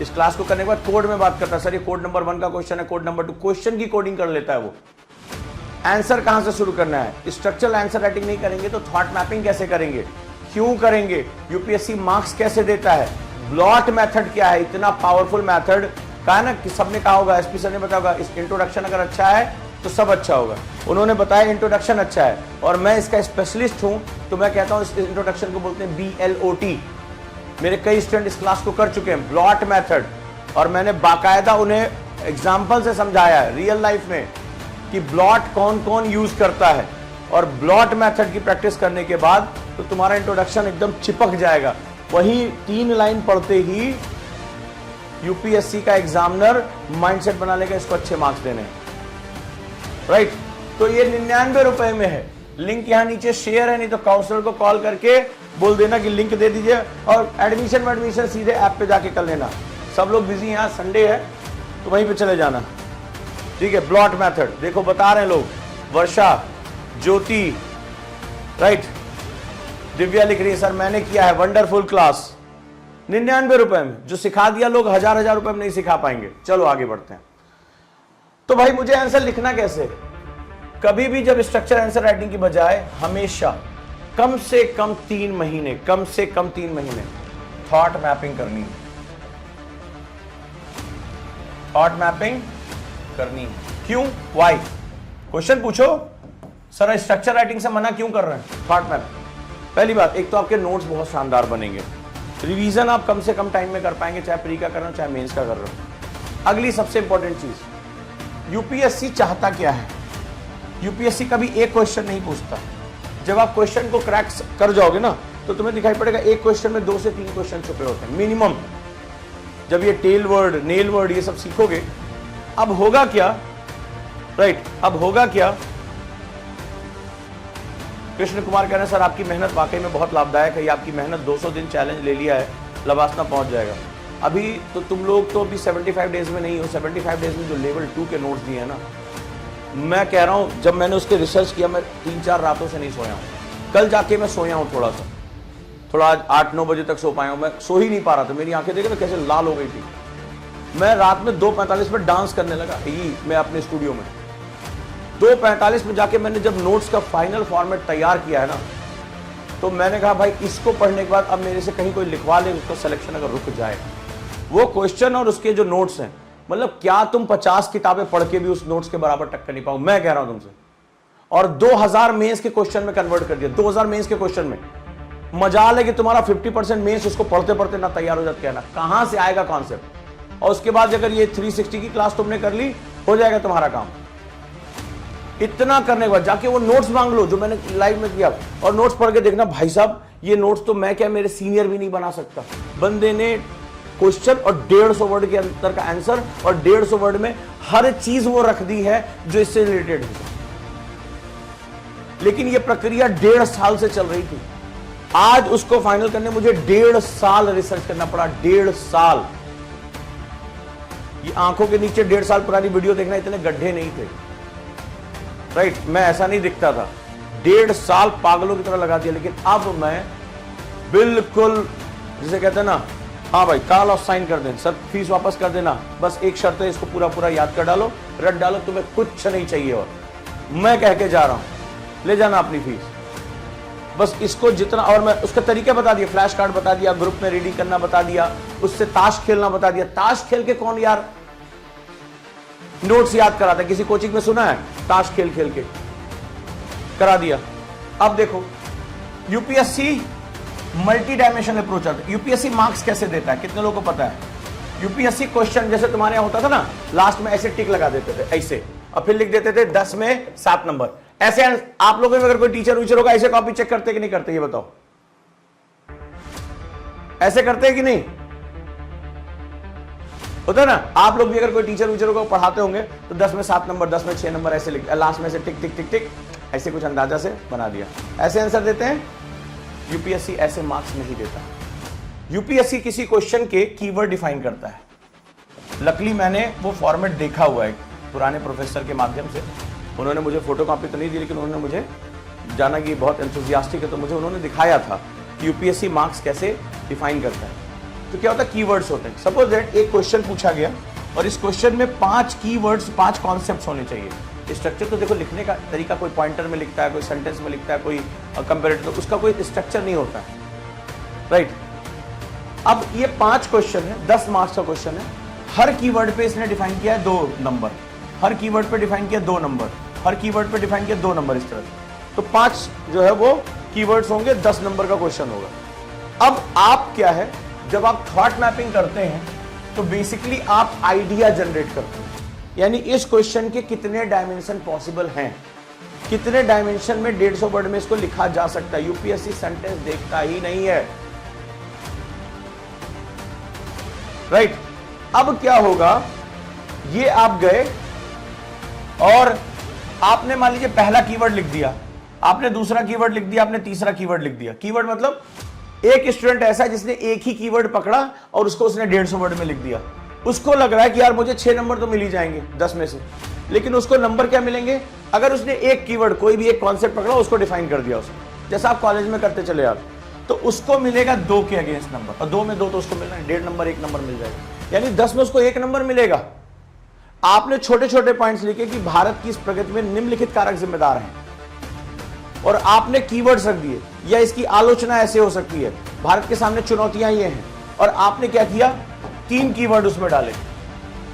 इस क्लास को करने के बाद कोड में बात करता है, सर ये कोड नंबर 1 का क्वेश्चन है, कोड नंबर 2, क्वेश्चन की कोडिंग कर लेता है वो। आंसर कहां से शुरू करना है, स्ट्रक्चरल आंसर राइटिंग नहीं करेंगे तो थॉट मैपिंग कैसे करेंगे, क्यों करेंगे, यूपीएससी मार्क्स कैसे देता है, ब्लॉट मेथड क्या है, इतना पावरफुल मेथड कहा ना कि सबने कहा होगा, एसपी सर ने बताया होगा, इस इंट्रोडक्शन अगर अच्छा है तो सब अच्छा होगा। उन्होंने बताया इंट्रोडक्शन अच्छा है और मैं इसका स्पेशलिस्ट हूं, तो मैं कहता हूं इस इंट्रोडक्शन को बोलते हैं BLOT। मेरे कई स्टूडेंट इस क्लास को कर चुके हैं, ब्लॉट मेथड, और मैंने बाकायदा उन्हें एग्जाम्पल से समझाया है रियल लाइफ में कि ब्लॉट कौन कौन यूज करता है। और ब्लॉट मेथड की प्रैक्टिस करने के बाद तो तुम्हारा इंट्रोडक्शन एकदम चिपक जाएगा। वही 3 लाइन पढ़ते ही यूपीएससी का एग्जामिनर माइंडसेट बना लेगा इसको अच्छे मार्क्स देने हैं, राइट। तो ये 99 रुपए में है, लिंक यहां नीचे शेयर है, नहीं तो काउंसलर को कॉल करके बोल देना कि लिंक दे दीजिए, और एडमिशन सीधे ऐप पे जाके कर लेना। सब लोग बिजी हैं, संडे है तो वहीं पे चले जाना, ठीक है। ब्लॉट मेथड देखो बता रहे हैं लोग, वर्षा, ज्योति, राइट, दिव्या लिख रही है सर मैंने किया है, वंडरफुल क्लास। 99 रुपए में जो सिखा दिया लोग 1000 रुपए में नहीं सिखा पाएंगे। चलो आगे बढ़ते हैं। तो भाई मुझे आंसर लिखना कैसे? कभी भी जब स्ट्रक्चर आंसर राइटिंग की बजाय हमेशा कम से कम 3 महीने, कम से कम 3 महीने थॉट मैपिंग करनी है। थॉट मैपिंग करनी है। क्यों? वाई? क्वेश्चन पूछो, सर स्ट्रक्चर राइटिंग से मना क्यों कर रहे हैं? Thought map. पहली बात, एक तो आपके नोट्स बहुत शानदार बनेंगे, रिवीजन आप कम से कम टाइम में कर पाएंगे, चाहे प्री का कर रहे हो चाहे मेंस का कर रहे हो। अगली सबसे इंपॉर्टेंट चीज, यूपीएससी चाहता क्या है? यूपीएससी कभी एक क्वेश्चन नहीं पूछता। जब आप क्वेश्चन को क्रैक कर जाओगे ना तो तुम्हें दिखाई पड़ेगा एक क्वेश्चन में 2 से 3 क्वेश्चन छुपे होते हैं मिनिमम। जब ये टेल वर्ड, नेल वर्ड ये सब सीखोगे, अब होगा क्या, राइट, अब होगा क्या? कृष्ण कुमार कह रहे हैं सर आपकी मेहनत वाकई में बहुत लाभदायक है, ये आपकी मेहनत 200 दिन चैलेंज ले लिया है, लवासना पहुंच जाएगा। अभी तो तुम लोग तो अभी 75 डेज में नहीं हो, 75 डेज में जो लेवल 2 के नोट्स दिए हैं ना, मैं कह रहा हूं जब मैंने उसके रिसर्च किया मैं 3-4 रातों से नहीं सोया हूं। कल जाके मैं सोया हूं थोड़ा आज 8-9 बजे तक सो पाया हूं। मैं सो ही नहीं पा रहा था, मेरी आंखें देखे ना कैसे लाल हो गई थी। मैं रात में 2:45 में डांस करने लगा मैं अपने स्टूडियो में। 2:45 में जाके मैंने जब नोट्स का फाइनल फॉर्मेट तैयार किया है ना, तो मैंने कहा भाई इसको पढ़ने के बाद अब मेरे से कहीं कोई लिखवा ले, उसका सिलेक्शन अगर रुक जाए, वो क्वेश्चन और उसके जो नोट्स हैं, मतलब क्या तुम 50 किताबें पढ़ के भी उस नोट्स के बराबर टक्कर नहीं पाओ, मैं कह रहा हूं तुमसे। और 2000 मेंस के क्वेश्चन में कन्वर्ट कर दिया, 2000 मेंस के क्वेश्चन में। मजाल है कि तुम्हारा 50% मेंस उसको पढ़ते पढ़ते ना तैयार हो जाते, ना कहां से आएगा कॉन्सेप्ट। और उसके बाद अगर ये 360 की क्लास तुमने कर ली, हो जाएगा तुम्हारा काम। इतना करने के बाद जाके वो नोट्स मांग लो जो मैंने लाइव में किया, और नोट्स पढ़ के देखना भाई साहब ये नोट्स तो मैं क्या मेरे सीनियर भी नहीं बना सकता। बंदे ने क्वेश्चन और 150 वर्ड के अंदर का आंसर और 150 वर्ड में हर चीज वो रख दी है जो इससे रिलेटेड है। लेकिन ये प्रक्रिया 1.5 साल से चल रही थी। आज उसको फाइनल करने मुझे 1.5 साल रिसर्च करना पड़ा। 1.5 साल। ये आंखों के नीचे 1.5 साल पुरानी वीडियो देखना, इतने गड्ढे नहीं थे, राइट? मैं ऐसा नहीं दिखता था। 1.5 साल पागलों की तरह लगा दिया। लेकिन अब मैं बिल्कुल, जिसे कहते हैं ना, हाँ भाई कॉल ऑफ साइन कर दें, सर फीस वापस कर देना, बस एक शर्त है, इसको पूरा पूरा याद कर डालो, रट डालो, तुम्हें कुछ नहीं चाहिए। और मैं कह के जा रहा हूं, ले जाना अपनी फीस, बस इसको जितना। और मैं उसका तरीके बता दिया, फ्लैश कार्ड बता दिया, ग्रुप में रीडिंग करना बता दिया, उससे ताश खेलना बता दिया। ताश खेल के कौन यार नोट्स याद कराता है? किसी कोचिंग में सुना है ताश खेल खेल के? करा दिया। अब देखो यूपीएससी मल्टी डायमेंशनल अप्रोच आता है। यूपीएससी मार्क्स कैसे देता है, कितने लोगों को पता है? यूपीएससी क्वेश्चन जैसे तुम्हारे यहां होता था ना, लास्ट में ऐसे टिक लगा देते थे ऐसे, और फिर लिख देते थे 10 में 7 नंबर। ऐसे आप लोगों में अगर कोई टीचर वीचर होगा ऐसे कॉपी चेक करते कि नहीं करते, ये बताओ? ऐसे करते कि नहीं? होता है ना? आप लोग भी अगर कोई टीचर वीचर को पढ़ाते होंगे तो 10 में 7 नंबर, 10 में 6 नंबर ऐसे लिख, लास्ट में से टिक टिक टिक टिक ऐसे कुछ अंदाजा से बना दिया, ऐसे आंसर देते हैं। यूपीएससी ऐसे मार्क्स नहीं देता। यूपीएससी किसी क्वेश्चन के कीवर्ड डिफाइन करता है। लकली मैंने वो फॉर्मेट देखा हुआ है पुराने प्रोफेसर के माध्यम से। उन्होंने मुझे फोटो कॉपी तो नहीं दी, लेकिन उन्होंने मुझे जाना कि बहुत एंथुसियास्टिक है, तो मुझे उन्होंने दिखाया था कि यूपीएससी मार्क्स कैसे डिफाइन करता है। तो क्या होता है, कीवर्ड्स होते हैं। सपोज दैट एक क्वेश्चन पूछा गया और इस क्वेश्चन में 5 कीवर्ड्स, 5 कॉन्सेप्ट्स होने चाहिए। स्ट्रक्चर तो देखो, लिखने का तरीका कोई पॉइंटर में लिखता है, कोई सेंटेंस में लिखता है, कोई कंपैरेटिव, तो उसका कोई स्ट्रक्चर नहीं होता है, राइट? अब ये 5 क्वेश्चन है, 10 मार्क्स का क्वेश्चन है। हर कीवर्ड पे इसने डिफाइन किया है 2 नंबर, हर कीवर्ड पे डिफाइन किया 2 नंबर, हर कीवर्ड पे डिफाइन किया 2 नंबर, इस तरह से। तो 5 जो है वो कीवर्ड्स होंगे, 10 नंबर का क्वेश्चन होगा। अब आप क्या है, जब आप थॉट मैपिंग करते हैं तो बेसिकली आप आइडिया जनरेट करते हैं, यानी इस क्वेश्चन के कितने डायमेंशन पॉसिबल हैं, कितने डायमेंशन में 150 वर्ड में इसको लिखा जा सकता है। यूपीएससी सेंटेंस देखता ही नहीं है, राइट? अब क्या होगा, ये आप गए और आपने मान लीजिए पहला कीवर्ड लिख दिया, आपने दूसरा कीवर्ड लिख दिया, आपने तीसरा कीवर्ड लिख दिया। कीवर्ड मतलब एक स्टूडेंट ऐसा जिसने एक ही कीवर्ड पकड़ा और उसको उसने 150 वर्ड में लिख दिया। उसको लग रहा है कि यार मुझे 6 नंबर तो मिल ही जाएंगे 10 में से, लेकिन उसको नंबर क्या मिलेंगे? अगर उसने एक कीवर्ड, कोई भी एक कॉन्सेप्ट पकड़ा, उसको डिफाइन कर दिया उसने, जैसा आप कॉलेज में करते चले आप, तो उसको मिलेगा 2 के अगेंस्ट नंबर, और 2 में 2 तो उसको मिलना है, 1.5 नंबर 1 नंबर मिल जाएगा, यानी 10 में उसको 1 नंबर मिलेगा। आपने छोटे छोटे पॉइंट्स लिखे कि भारत की इस प्रगति में निम्नलिखित कारक जिम्मेदार हैं, और आपने कीवर्ड्स रख दिए, या इसकी आलोचना ऐसे हो सकती है, भारत के सामने चुनौतियां ये हैं, और आपने क्या किया, 3 कीवर्ड उसमें डाले,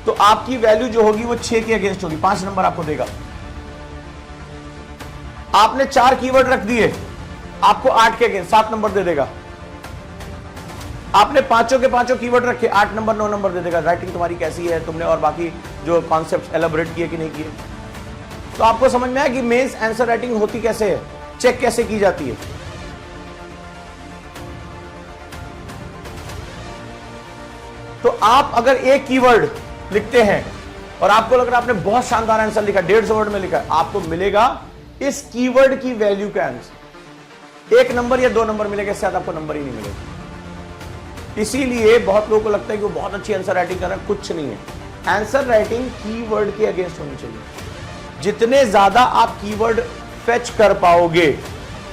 तो आपकी वैल्यू जो होगी वो 6 के अगेंस्ट होगी, 5 नंबर आपको देगा। आपने 4 कीवर्ड रख दिए, आपको 8 के अगेंस्ट 7 नंबर दे देगा। आपने 5 के 5 कीवर्ड रखे, 8 नंबर 9 नंबर दे देगा। राइटिंग तुम्हारी कैसी है, तुमने और बाकी जो कॉन्सेप्ट एलाबोरेट किए कि नहीं किए। तो आपको समझ में आया कि मेंस आंसर राइटिंग होती कैसे है, चेक कैसे की जाती है। तो आप अगर एक कीवर्ड लिखते हैं और आपको लग रहा है आपने बहुत शानदार आंसर लिखा, 150 वर्ड में लिखा, आपको मिलेगा इस कीवर्ड की वैल्यू का आंसर 1 नंबर या 2 नंबर मिलेगा, इससे ज्यादा आपको नंबर ही नहीं मिलेगा। इसीलिए बहुत लोगों को लगता है कि वो बहुत अच्छी आंसर राइटिंग कर रहे हैं, कुछ नहीं है। आंसर राइटिंग कीवर्ड के अगेंस्ट होनी चाहिए। जितने ज्यादा आप कीवर्ड फेच कर पाओगे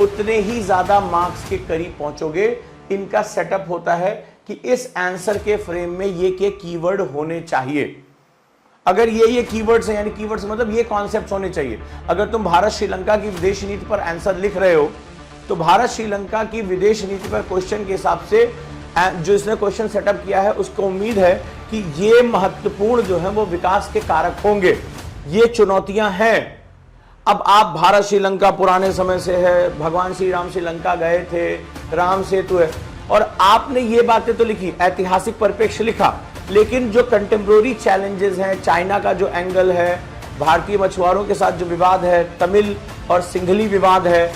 उतने ही ज्यादा मार्क्स के करीब पहुंचोगे। इनका सेटअप होता है कि इस आंसर के फ्रेम में ये कीवर्ड होने चाहिए। अगर ये कीवर्ड्स हैं, यानी कीवर्ड्स मतलब ये कॉन्सेप्ट्स होने चाहिए। अगर तुम भारत श्रीलंका की विदेश नीति पर आंसर लिख रहे हो तो भारत श्रीलंका की विदेश नीति पर क्वेश्चन के हिसाब से जो इसने क्वेश्चन सेटअप किया है उसको उम्मीद है कि ये महत्वपूर्ण जो है वो विकास के कारक होंगे, ये चुनौतियां हैं। अब आप भारत श्रीलंका पुराने समय से है, भगवान श्री राम श्रीलंका गए थे, राम सेतु है, और आपने ये बातें तो लिखी, ऐतिहासिक परिप्रेक्ष्य लिखा, लेकिन जो कंटेम्प्रोरी चैलेंजेस हैं, चाइना का जो एंगल है, भारतीय मछुआरों के साथ जो विवाद है, तमिल और सिंघली विवाद है,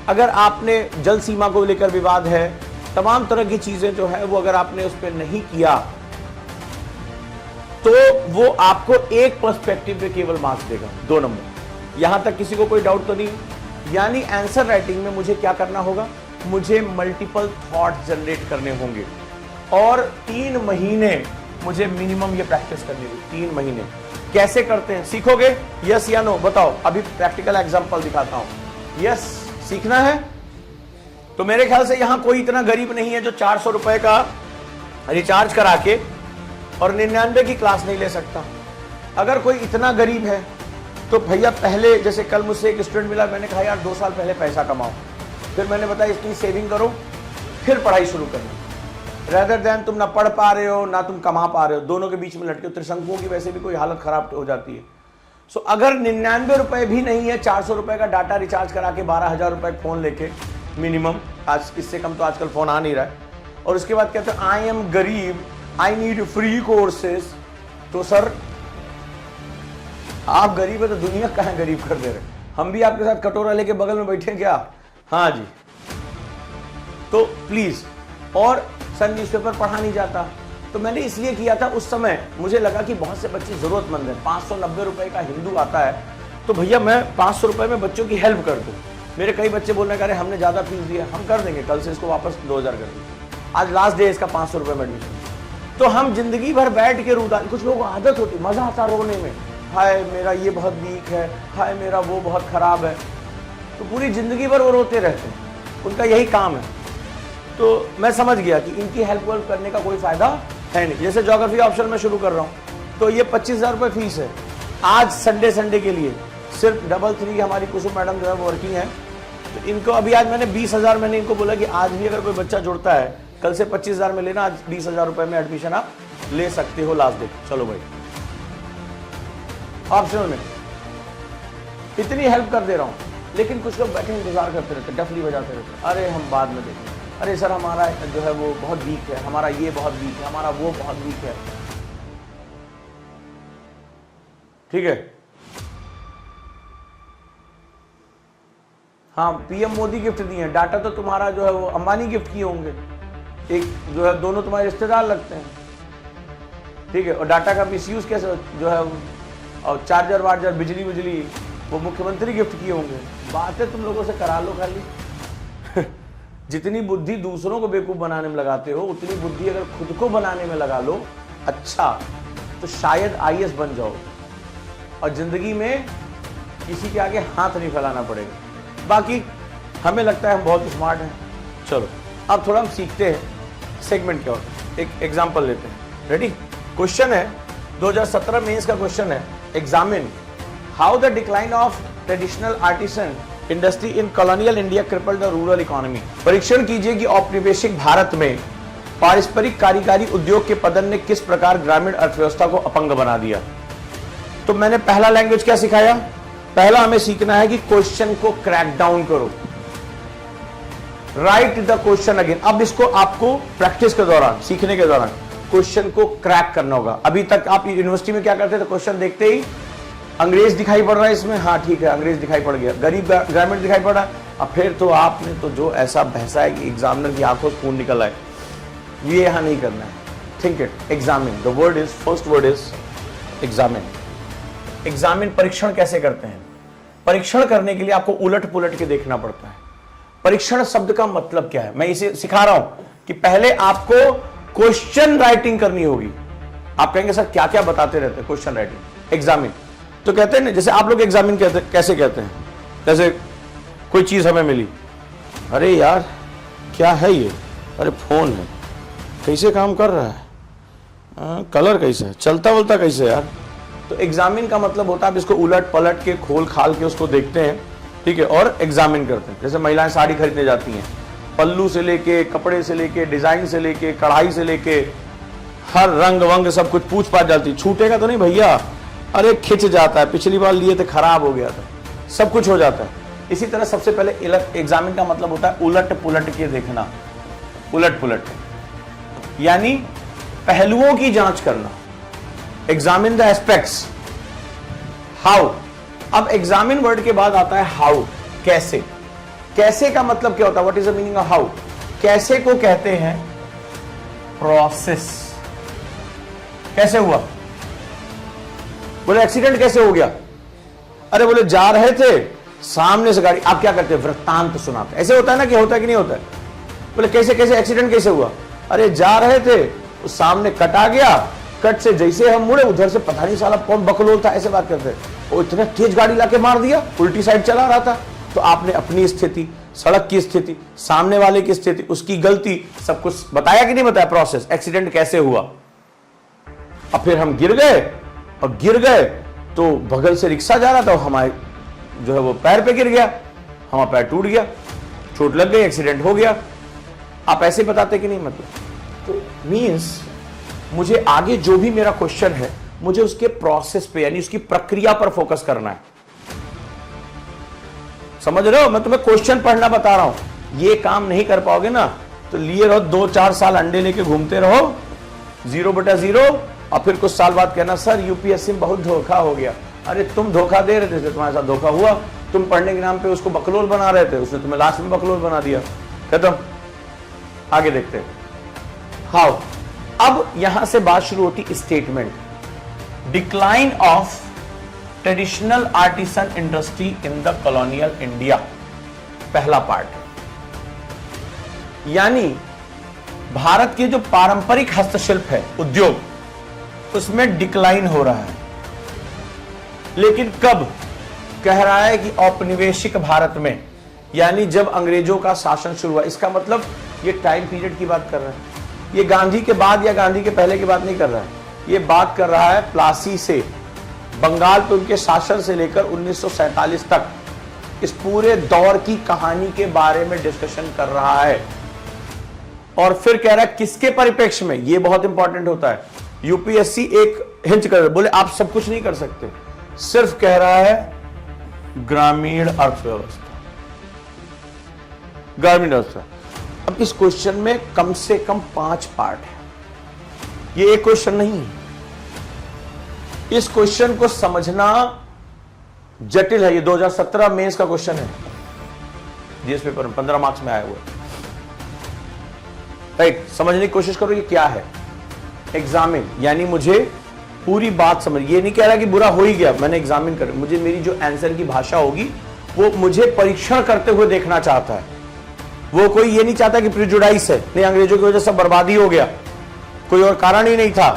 अगर आपने जल सीमा को लेकर विवाद है, तमाम तरह की चीजें जो है वो अगर आपने उस पर नहीं किया तो वो आपको एक पर्सपेक्टिव पे केवल मार्क्स देगा, 2 नंबर। यहां तक किसी को कोई डाउट तो नहीं? यानी आंसर राइटिंग में मुझे क्या करना होगा? मुझे मल्टीपल थॉट जनरेट करने होंगे और 3 महीने मुझे मिनिमम ये प्रैक्टिस करनी होगी। 3 महीने कैसे करते हैं सीखोगे? यस या नो बताओ। अभी प्रैक्टिकल एग्जांपल दिखाता हूं। यस, सीखना है? तो मेरे ख्याल से यहां कोई इतना गरीब नहीं है जो 400 रुपए का रिचार्ज करा के और 99 की क्लास नहीं ले सकता। अगर कोई इतना गरीब है तो भैया पहले, जैसे कल मुझसे एक स्टूडेंट मिला, मैंने कहा यार 2 साल पहले पैसा कमाओ, फिर मैंने बताया इसकी सेविंग करो, फिर पढ़ाई शुरू करना, रेदर देन तुम ना पढ़ पा रहे हो ना तुम कमा पा रहे हो, दोनों के बीच में लटके हो। त्रिशंकुओं की वैसे भी कोई हालत खराब हो जाती है। सो अगर 99 रुपए भी नहीं है, 400 रुपए का डाटा रिचार्ज करा के 12,000 रुपए फोन लेके मिनिमम, आज इससे कम तो आजकल फोन आ नहीं रहा है, और उसके बाद कहते हैं आई एम गरीब, आई नीड फ्री कोर्सेज, तो सर आप गरीब है तो दुनिया कहाँ गरीब कर दे रहे? हम भी आपके साथ कटोरा लेके बगल में बैठे क्या? हाँ जी। तो प्लीज, और सन न्यूज़पेपर पढ़ा नहीं जाता, तो मैंने इसलिए किया था, उस समय मुझे लगा कि बहुत से बच्चे जरूरतमंद हैं। 590 रुपए का हिंदू आता है, तो भैया मैं 500 रुपए में बच्चों की हेल्प कर दूं। मेरे कई बच्चे बोलने का, हमने ज्यादा फीस दिया, हम कर देंगे, कल से इसको वापस 2000 कर देंगे, आज लास्ट डे इसका 500 रुपए में एडमिशन। तो हम जिंदगी भर बैठ के रूदा, कुछ लोगों को आदत होती, मजा आता रोने में, हाय मेरा ये बहुत वीक है, हाय मेरा वो बहुत खराब है, तो पूरी जिंदगी भर वो रोते रहते हैं, उनका यही काम है। तो मैं समझ गया कि इनकी हेल्प करने का कोई फायदा है नहीं। जैसे ज्योग्राफी ऑप्शन में शुरू कर रहा हूँ, तो ये 25,000 रुपये फीस है आज संडे के लिए, सिर्फ 3 हमारी कुसुम मैडम जो है वो वर्किंग है, तो इनको अभी आज मैंने 20,000, मैंने इनको बोला कि आज भी अगर कोई बच्चा जुड़ता है, कल से 25,000 में लेना, आज 20,000 रुपये में एडमिशन आप ले सकते हो लास्ट डे। चलो भाई, ऑप्शनल में इतनी हेल्प कर दे रहा हूँ, लेकिन कुछ लोग बैठे इंतजार करते रहते, डफली बजाते रहते, अरे हम बाद में देखेंगे, अरे सर हमारा जो है वो बहुत वीक है, हमारा ये बहुत वीक है, हमारा वो बहुत वीक है। ठीक है, हाँ पीएम मोदी गिफ्ट दिए हैं, डाटा तो तुम्हारा जो है वो अंबानी गिफ्ट किए होंगे, एक जो है दोनों तुम्हारे रिश्तेदार लगते हैं। ठीक है, और डाटा का मिसयूज कैसे जो है, और चार्जर वार्जर बिजली वो मुख्यमंत्री गिफ्ट किए होंगे। बातें तुम लोगों से करा लो खाली। जितनी बुद्धि दूसरों को बेवकूफ बनाने में लगाते हो, उतनी बुद्धि अगर खुद को बनाने में लगा लो, अच्छा तो शायद आईएएस बन जाओ और जिंदगी में किसी के आगे हाथ नहीं फैलाना पड़ेगा। बाकी हमें लगता है हम बहुत स्मार्ट हैं। चलो अब थोड़ा हम सीखते हैं सेगमेंट क्या होता है, एक एग्जाम्पल लेते हैं। रेडी? क्वेश्चन है 2017 मेंस का क्वेश्चन है, examine how the decline of traditional artisan industry in colonial India crippled the rural economy. परीक्षण कीजिए कि औपनिवेशिक भारत में पारंपरिक कारीगरी उद्योग के पतन ने किस प्रकार ग्रामीण अर्थव्यवस्था को अपंग बना दिया। तो मैंने पहला लैंग्वेज क्या सिखाया? पहला हमें सीखना है कि क्वेश्चन को क्रैक डाउन करो, राइट द क्वेश्चन अगेन। अब इसको आपको प्रैक्टिस के दौरान, सीखने के दौरान क्वेश्चन को क्रैक करना होगा। अभी तक आप यूनिवर्सिटी में क्या करते थे? क्वेश्चन देखते ही अंग्रेज दिखाई पड़ रहा है इसमें, हाँ ठीक है अंग्रेज दिखाई पड़ गया, गरीब ग्रामीण दिखाई पड़ रहा है, अब फिर तो आपने तो जो ऐसा भैंसा है कि एग्जामिनर की आंखों से खून निकल आए, ये यहां नहीं करना है। Think it, examine, the word is, first word is examine. Examine परीक्षण कैसे करते हैं? परीक्षण करने के लिए आपको उलट पुलट के देखना पड़ता है। परीक्षण शब्द का मतलब क्या है, मैं इसे सिखा रहा हूं कि पहले आपको क्वेश्चन राइटिंग करनी होगी। आप कहेंगे सर क्या क्या बताते रहते हैं क्वेश्चन राइटिंग। एग्जामिन तो कहते हैं ना, जैसे आप लोग एग्जामिन कहते कैसे कहते हैं, जैसे कोई चीज हमें मिली, अरे यार क्या है ये, अरे फोन है, कैसे काम कर रहा है, कलर कैसे है, चलता वलता कैसे यार। तो एग्जामिन का मतलब होता है आप इसको उलट पलट के खोल खाल के उसको देखते हैं, ठीक है, और एग्जामिन करते हैं। जैसे महिलाएं साड़ी खरीदने जाती हैं, पल्लू से लेके, कपड़े से लेके, डिजाइन से लेके, कढ़ाई से लेके, हर रंग वंग सब कुछ पूछ पाछ जाती, छूटेगा तो नहीं भैया, अरे खिंच जाता है, पिछली बार लिए थे खराब हो गया था, सब कुछ हो जाता है। इसी तरह सबसे पहले एग्जामिन का मतलब होता है उलट पुलट के देखना, उलट पुलट, यानी पहलुओं की जांच करना। Examine the aspects, how. अब एग्जामिन वर्ड के बाद आता है हाउ, कैसे। कैसे का मतलब क्या होता है? What is the meaning of how? कैसे को कहते हैं प्रोसेस। कैसे हुआ? बोले एक्सीडेंट कैसे हो गया? अरे बोले जा रहे थे, सामने से गाड़ी। आप क्या करते हैं? वृत्तांत सुनाते। ऐसे होता है ना कि होता है कि नहीं होता है? बोले कैसे कैसे एक्सीडेंट कैसे हुआ? अरे जा रहे थे, उस सामने कट आ गया, कट से जैसे हम मुड़े उधर से पता नहीं साला कौन बकलोल था, ऐसे बात करते। वो इतने तेज गाड़ी लाके मार दिया, उल्टी साइड चला रहा था। तो आपने अपनी स्थिति, सड़क की स्थिति, सामने वाले की स्थिति, उसकी गलती, सब कुछ बताया कि नहीं बताया? प्रोसेस, एक्सीडेंट कैसे हुआ। अब फिर हम गिर गए, और गिर गए तो बगल से रिक्शा जा रहा था, हमारे जो है वो पैर पे गिर गया, हमारा पैर टूट गया, चोट लग गई, एक्सीडेंट हो गया। आप ऐसे बताते कि नहीं? मतलब तो मींस मुझे आगे जो भी मेरा क्वेश्चन है, मुझे उसके प्रोसेस पे यानी उसकी प्रक्रिया पर फोकस करना है। समझ रहे हो? मैं तुम्हें क्वेश्चन पढ़ना बता रहा हूं। ये काम नहीं कर पाओगे ना तो लिए रहो 2-4 साल अंडे लेके घूमते रहो 0/0, और फिर कुछ साल बाद कहना सर यूपीएससी में बहुत धोखा हो गया। अरे तुम धोखा दे रहे थे, तुम्हारे साथ धोखा हुआ। तुम पढ़ने के नाम पे उसको बकलोल बना रहे थे, उसने तुम्हें लास्ट में बकलोल बना दिया। खत्म। आगे देखते हैं हाउ। अब यहां से बात शुरू होती statement, decline of traditional artisan industry in the colonial India. पहला पार्ट, यानी भारत के जो पारंपरिक हस्तशिल्प है, उद्योग, उसमें डिक्लाइन हो रहा है। लेकिन कब? कह रहा है कि औपनिवेशिक भारत में, यानी जब अंग्रेजों का शासन शुरू हुआ। इसका मतलब ये टाइम पीरियड की बात कर रहा है। ये गांधी के बाद या गांधी के पहले की बात नहीं कर रहा है। ये बात कर रहा है प्लासी से, बंगाल पे उनके शासन से लेकर 1947 तक इस पूरे दौर की कहानी के बारे में डिस्कशन कर रहा है। और फिर कह रहा है किसके परिप्रेक्ष्य में? ये बहुत इंपॉर्टेंट होता है। यूपीएससी एक हिंच कर बोले आप सब कुछ नहीं कर सकते, सिर्फ कह रहा है ग्रामीण अर्थव्यवस्था, ग्रामीण अर्थव्यवस्था। अब इस क्वेश्चन में कम से कम 5 पार्ट है, ये एक क्वेश्चन नहीं है। इस क्वेश्चन को समझना जटिल है। ये 2017 मेंस का क्वेश्चन है, जीएस पेपर में 15 मार्क्स में आया हुआ है। राइट, समझने की कोशिश करो ये क्या है। एग्जामिन यानी मुझे पूरी बात समझ, ये नहीं कह रहा कि बुरा हो ही गया मैंने एग्जामिन कर, मुझे मेरी जो आंसर की भाषा होगी वो मुझे परीक्षण करते हुए देखना चाहता है। वो कोई ये नहीं चाहता कि प्रिजुडाइस है, नहीं अंग्रेजों की वजह से बर्बादी हो गया, कोई और कारण ही नहीं था।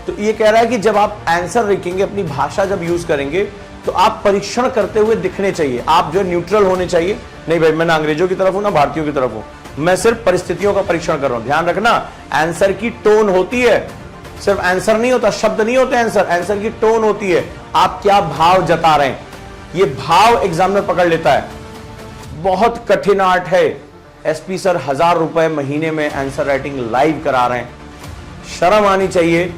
तो ये कह रहा है कि जब आप आंसर लिखेंगे, अपनी भाषा जब यूज करेंगे, तो आप परीक्षण करते हुए दिखने चाहिए। आप जो न्यूट्रल होने चाहिए, नहीं भाई मैं ना अंग्रेजों की तरफ हूं ना भारतीयों की तरफ हूं, मैं सिर्फ परिस्थितियों का परीक्षण कर रहा हूं। ध्यान रखना, आंसर की टोन होती है, सिर्फ आंसर नहीं होता, शब्द नहीं होते आंसर, आंसर की टोन होती है। आप क्या भाव जता रहे हैं, ये भाव एग्जामिनर पकड़ लेता है। बहुत कठिन आर्ट है। एसपी सर 1000 रुपए महीने में आंसर राइटिंग लाइव करा रहे हैं, शर्म आनी चाहिए।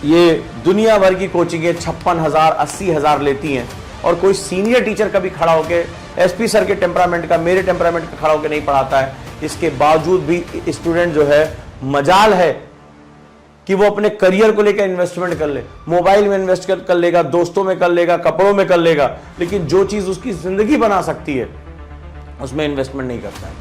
ये दुनिया भर की कोचिंगें 56,000 80,000 लेती हैं, और कोई सीनियर टीचर कभी खड़ा होकर एसपी सर के टेम्परामेंट का, मेरे टेम्परामेंट का खड़ा होकर नहीं पढ़ाता है। इसके बावजूद भी स्टूडेंट जो है, मजाल है कि वो अपने करियर को लेकर इन्वेस्टमेंट कर ले, मोबाइल में इन्वेस्ट कर लेगा, दोस्तों में कर लेगा, कपड़ों में कर लेगा, लेकिन जो चीज उसकी जिंदगी बना सकती है उसमें इन्वेस्टमेंट नहीं करता है।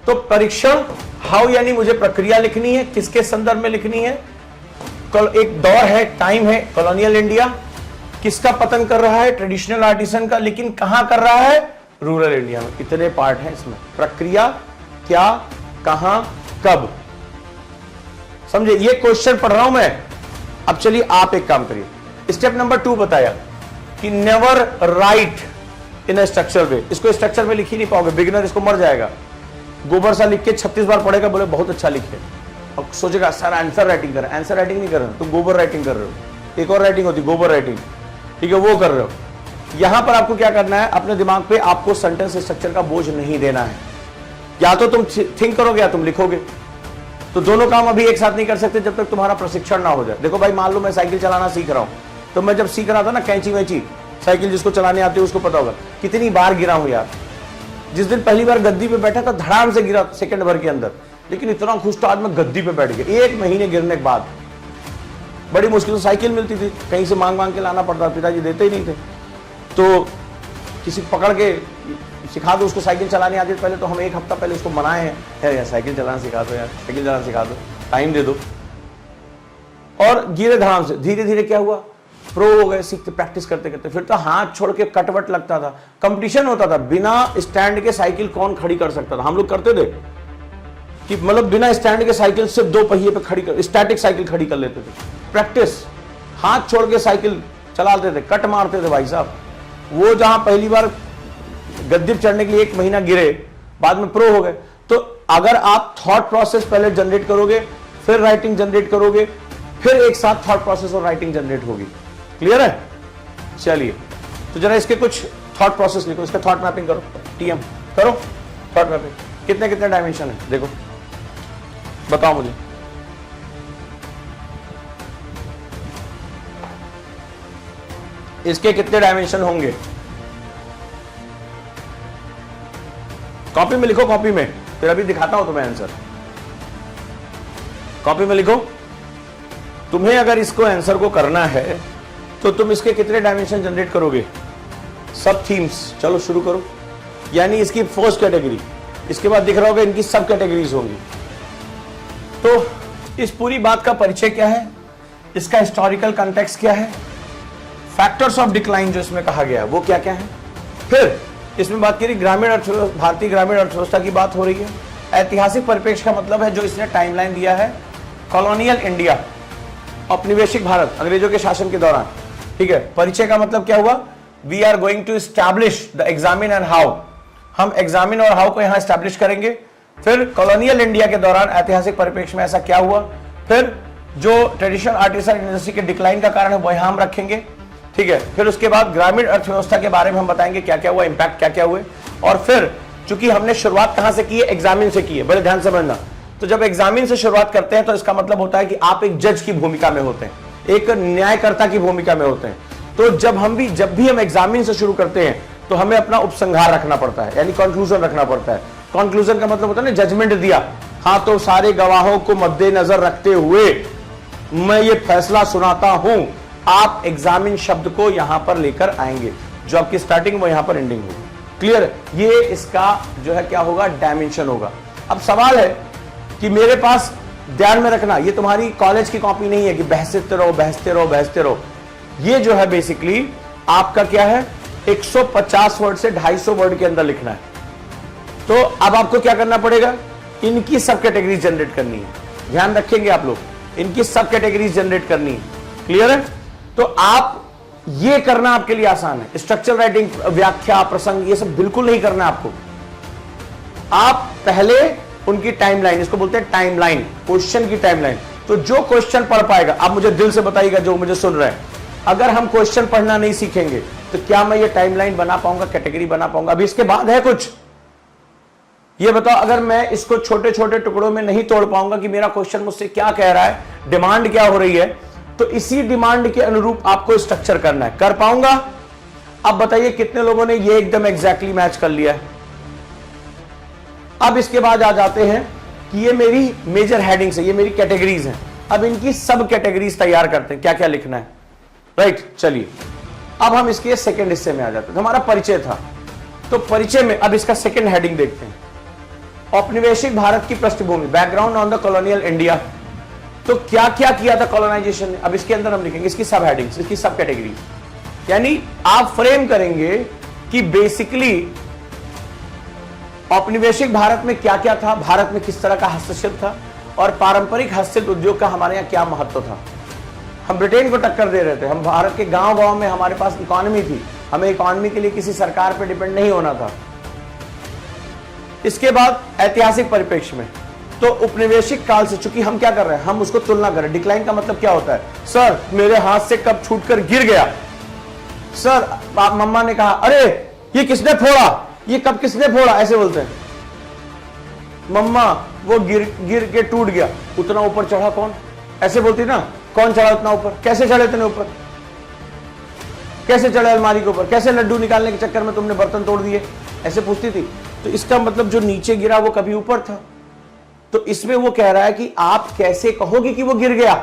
तो परीक्षण, हाउ यानी मुझे प्रक्रिया लिखनी है, किसके संदर्भ में लिखनी है। एक दौर है, टाइम है, कॉलोनियल इंडिया। किसका पतन कर रहा है? ट्रेडिशनल आर्टिसन का, लेकिन कहां कर रहा है? रूरल इंडिया में। इतने पार्ट हैं इसमें। प्रक्रिया, क्या, कहां, कब। समझे? ये क्वेश्चन पढ़ रहा हूं मैं। अब चलिए आप एक काम करिए। स्टेप नंबर 2 बताया कि नेवर राइट इन स्ट्रक्चर वे। इसको स्ट्रक्चर में लिख ही नहीं पाओगे, बिगिनर इसको मर जाएगा। गोबर सा लिख के 36 बार पढ़ेगा, बोले बहुत अच्छा लिखे, और सोचेगा सर आंसर राइटिंग कर रहे हैं। आंसर राइटिंग नहीं कर रहे हो, तुम गोबर राइटिंग कर रहे हो। एक और राइटिंग होती गोबर राइटिंग, ठीक है, वो कर रहे हो। यहां पर आपको क्या करना है, अपने दिमाग पे आपको सेंटेंस स्ट्रक्चर का बोझ नहीं देना है। या तो तुम थिंक करोगे या तुम लिखोगे, तो दोनों काम अभी एक साथ नहीं कर सकते जब तक तुम्हारा प्रशिक्षण ना हो जाए। देखो भाई, मान लो मैं साइकिल चलाना सीख रहा हूं, तो मैं जब सीख रहा था ना कैंची वैची साइकिल जिसको चलाने आती है उसको पता होगा कितनी बार गिरा हूं यार। जिस दिन पहली बार गद्दी पे बैठा था धड़ाम से गिरा सेकंड भर के अंदर, लेकिन इतना खुश था आज मैं गद्दी पे बैठ गया 1 महीने गिरने के बाद। बड़ी मुश्किल से साइकिल मिलती थी, कहीं से मांग मांग के लाना पड़ता, पिताजी देते ही नहीं थे। तो किसी पकड़ के सिखा दो उसको साइकिल चलाने आती। पहले तो हम 1 हफ्ता पहले उसको मनाए हैं यार साइकिल चलाना सिखा दो, यार साइकिल चलाना सिखा दो, टाइम दे दो। और गिरे धड़ाम से, धीरे धीरे क्या हुआ प्रो हो गए सीखते प्रैक्टिस करते करते। फिर तो हाथ छोड़ के कटवट लगता था, कंपटीशन होता था बिना स्टैंड के साइकिल कौन खड़ी कर सकता था। हम लोग करते थे कि मतलब बिना स्टैंड के साइकिल सिर्फ 2 पहिए पे खड़ी कर, स्टैटिक साइकिल खड़ी कर लेते थे। प्रैक्टिस, हाथ छोड़ के साइकिल चलाते थे, कट मारते थे भाई साहब। वो जहां पहली बार गद्दी पे चढ़ने के लिए 1 महीना गिरे, बाद में प्रो हो गए। तो अगर आप थॉट प्रोसेस पहले जनरेट करोगे, फिर राइटिंग जनरेट करोगे, फिर एक साथ थॉट प्रोसेस और राइटिंग जनरेट होगी। क्लियर है? चलिए तो जरा इसके कुछ थॉट प्रोसेस लिखो, इसका थॉट मैपिंग करो, टीएम करो थॉट मैपिंग। कितने कितने डायमेंशन है देखो, बताओ मुझे। इसके कितने डायमेंशन होंगे? कॉपी में लिखो, कॉपी में, फिर अभी दिखाता हूं तुम्हें आंसर। कॉपी में लिखो। तुम्हें अगर इसको आंसर को करना है तो तुम इसके कितने डायमेंशन जनरेट करोगे? सब थीम्स। चलो शुरू करो। यानी इसकी फर्स्ट कैटेगरी, इसके बाद दिख रहा होगा इनकी सब कैटेगरीज होंगी। तो इस पूरी बात का परिचय क्या है, इसका हिस्टोरिकल कॉन्टेक्स्ट क्या है, फैक्टर्स ऑफ डिक्लाइन जो इसमें कहा गया है वो क्या क्या है। फिर इसमें बात करी ग्रामीण अर्थव्यवस्था, भारतीय ग्रामीण अर्थव्यवस्था की बात हो रही है। ऐतिहासिक परिप्रेक्ष्य का मतलब है जो इसने टाइमलाइन दिया है, कॉलोनियल इंडिया, औपनिवेशिक भारत अंग्रेजों के शासन के दौरान। ठीक है, परिचय का मतलब क्या हुआ, we are going to establish the examine and how, हम एग्जामिन और हाउ को यहां एस्टैब्लिश करेंगे। फिर कॉलोनियल इंडिया के दौरान ऐतिहासिक परिप्रेक्ष्य में ऐसा क्या हुआ, फिर जो ट्रेडिशनल आर्टिसन इंडस्ट्री के डिक्लाइन का कारण है वो यहां हम रखेंगे। ठीक है, फिर उसके बाद ग्रामीण अर्थव्यवस्था के बारे में हम बताएंगे क्या क्या हुआ, इंपैक्ट क्या क्या हुए। और फिर चूंकि हमने शुरुआत कहां से की है, एग्जामिन से की है, बड़े ध्यान से समझना। तो जब एग्जामिन से शुरुआत करते हैं तो इसका मतलब होता है कि आप एक जज की भूमिका में होते हैं, एक न्यायकर्ता की भूमिका में होते हैं। तो जब भी हम एग्जामिन से शुरू करते हैं तो हमें अपना उपसंहार रखना पड़ता है, यानी कंक्लूजन रखना पड़ता है। कंक्लूजन का मतलब होता है ना जजमेंट दिया, हाँ तो सारे गवाहों को मद्देनजर रखते हुए मैं ये फैसला सुनाता हूं। आप एग्जामिन शब्द को यहां पर लेकर आएंगे, जो आपकी स्टार्टिंग वो यहां पर एंडिंग होगी। क्लियर? ये इसका जो है क्या होगा, डायमेंशन होगा। अब सवाल है कि मेरे पास, ध्यान में रखना, ये तुम्हारी कॉलेज की कॉपी नहीं है कि बहसते रहो बहसते रहो बहसते रहो। ये जो है बेसिकली आपका क्या है, 150 वर्ड से 250 वर्ड के अंदर लिखना है। तो अब आपको क्या करना पड़ेगा, इनकी सब कैटेगरीज जनरेट करनी है। ध्यान रखेंगे आप लोग, इनकी सब कैटेगरीज जनरेट करनी है। क्लियर है? तो आप ये करना आपके लिए आसान है। स्ट्रक्चर राइटिंग, व्याख्या, प्रसंग, ये सब बिल्कुल नहीं करना आपको। आप पहले उनकी टाइमलाइन, इसको बोलते हैं टाइमलाइन, क्वेश्चन की टाइमलाइन। तो जो क्वेश्चन पढ़ पाएगा, आप मुझे दिल से बताइएगा जो मुझे सुन रहे हैं, अगर हम क्वेश्चन पढ़ना नहीं सीखेंगे तो क्या मैं ये टाइमलाइन बना पाऊंगा, कैटेगरी बना पाऊंगा? अभी इसके बाद है कुछ, ये बताओ। अगर मैं इसको छोटे छोटे टुकड़ों में नहीं तोड़ पाऊंगा कि मेरा क्वेश्चन मुझसे क्या कह रहा है, डिमांड क्या हो रही है, तो इसी डिमांड के अनुरूप आपको स्ट्रक्चर करना है। कर पाऊंगा? अब बताइए कितने लोगों ने ये एकदम एग्जैक्टली मैच कर लिया है। अब इसके बाद आ जाते हैं कि ये मेरी मेजर हेडिंग्स है, ये मेरी कैटेगरीज हैं। अब इनकी सब कैटेगरीज तैयार करते हैं, क्या क्या लिखना है। राइट, चलिए अब हम इसके सेकंड हिस्से में आ जाते हैं। हमारा परिचय था, तो परिचय में अब इसका सेकंड हेडिंग देखते हैं, औपनिवेशिक भारत की पृष्ठभूमि, background on the colonial India. तो क्या क्या किया था कॉलोनाइजेशन ने, अब इसके अंदर हम लिखेंगे इसकी सब हेडिंग्स, इसकी सब कैटेगरीज। यानी आप फ्रेम करेंगे कि बेसिकली औपनिवेशिक भारत में क्या क्या था, भारत में किस तरह का हस्तशिल्प था, और पारंपरिक हस्तशिल्प उद्योग का हमारे यहाँ क्या महत्व था। हम ब्रिटेन को टक्कर दे रहे थे, हम भारत के गांव गांव में हमारे पास इकोनॉमी थी, हमें इकोनॉमी के लिए किसी सरकार पर डिपेंड नहीं होना था। इसके बाद ऐतिहासिक परिप्रेक्ष्य में, तो उपनिवेशिक काल से, चूंकि हम क्या कर रहे हैं, हम उसको तुलना कर रहे हैं। डिक्लाइन का मतलब क्या होता है, सर मेरे हाथ से कब छूटकर गिर गया, सर मम्मा ने कहा अरे ये किसने फोड़ा, ये कब किसने फोड़ा, ऐसे बोलते हैं। मम्मा वो गिर के टूट गया, उतना ऊपर चढ़ा कौन, ऐसे बोलती ना, कौन चढ़ा उतना ऊपर, कैसे चढ़े इतने ऊपर। कैसे चढ़े अलमारी के ऊपर, कैसे लड्डू निकालने के चक्कर में तुमने बर्तन तोड़ दिए, ऐसे पूछती थी। तो इसका मतलब जो नीचे गिरा वो कभी ऊपर था। तो इसमें वो कह रहा है कि आप कैसे कहोगे कि वो गिर गया।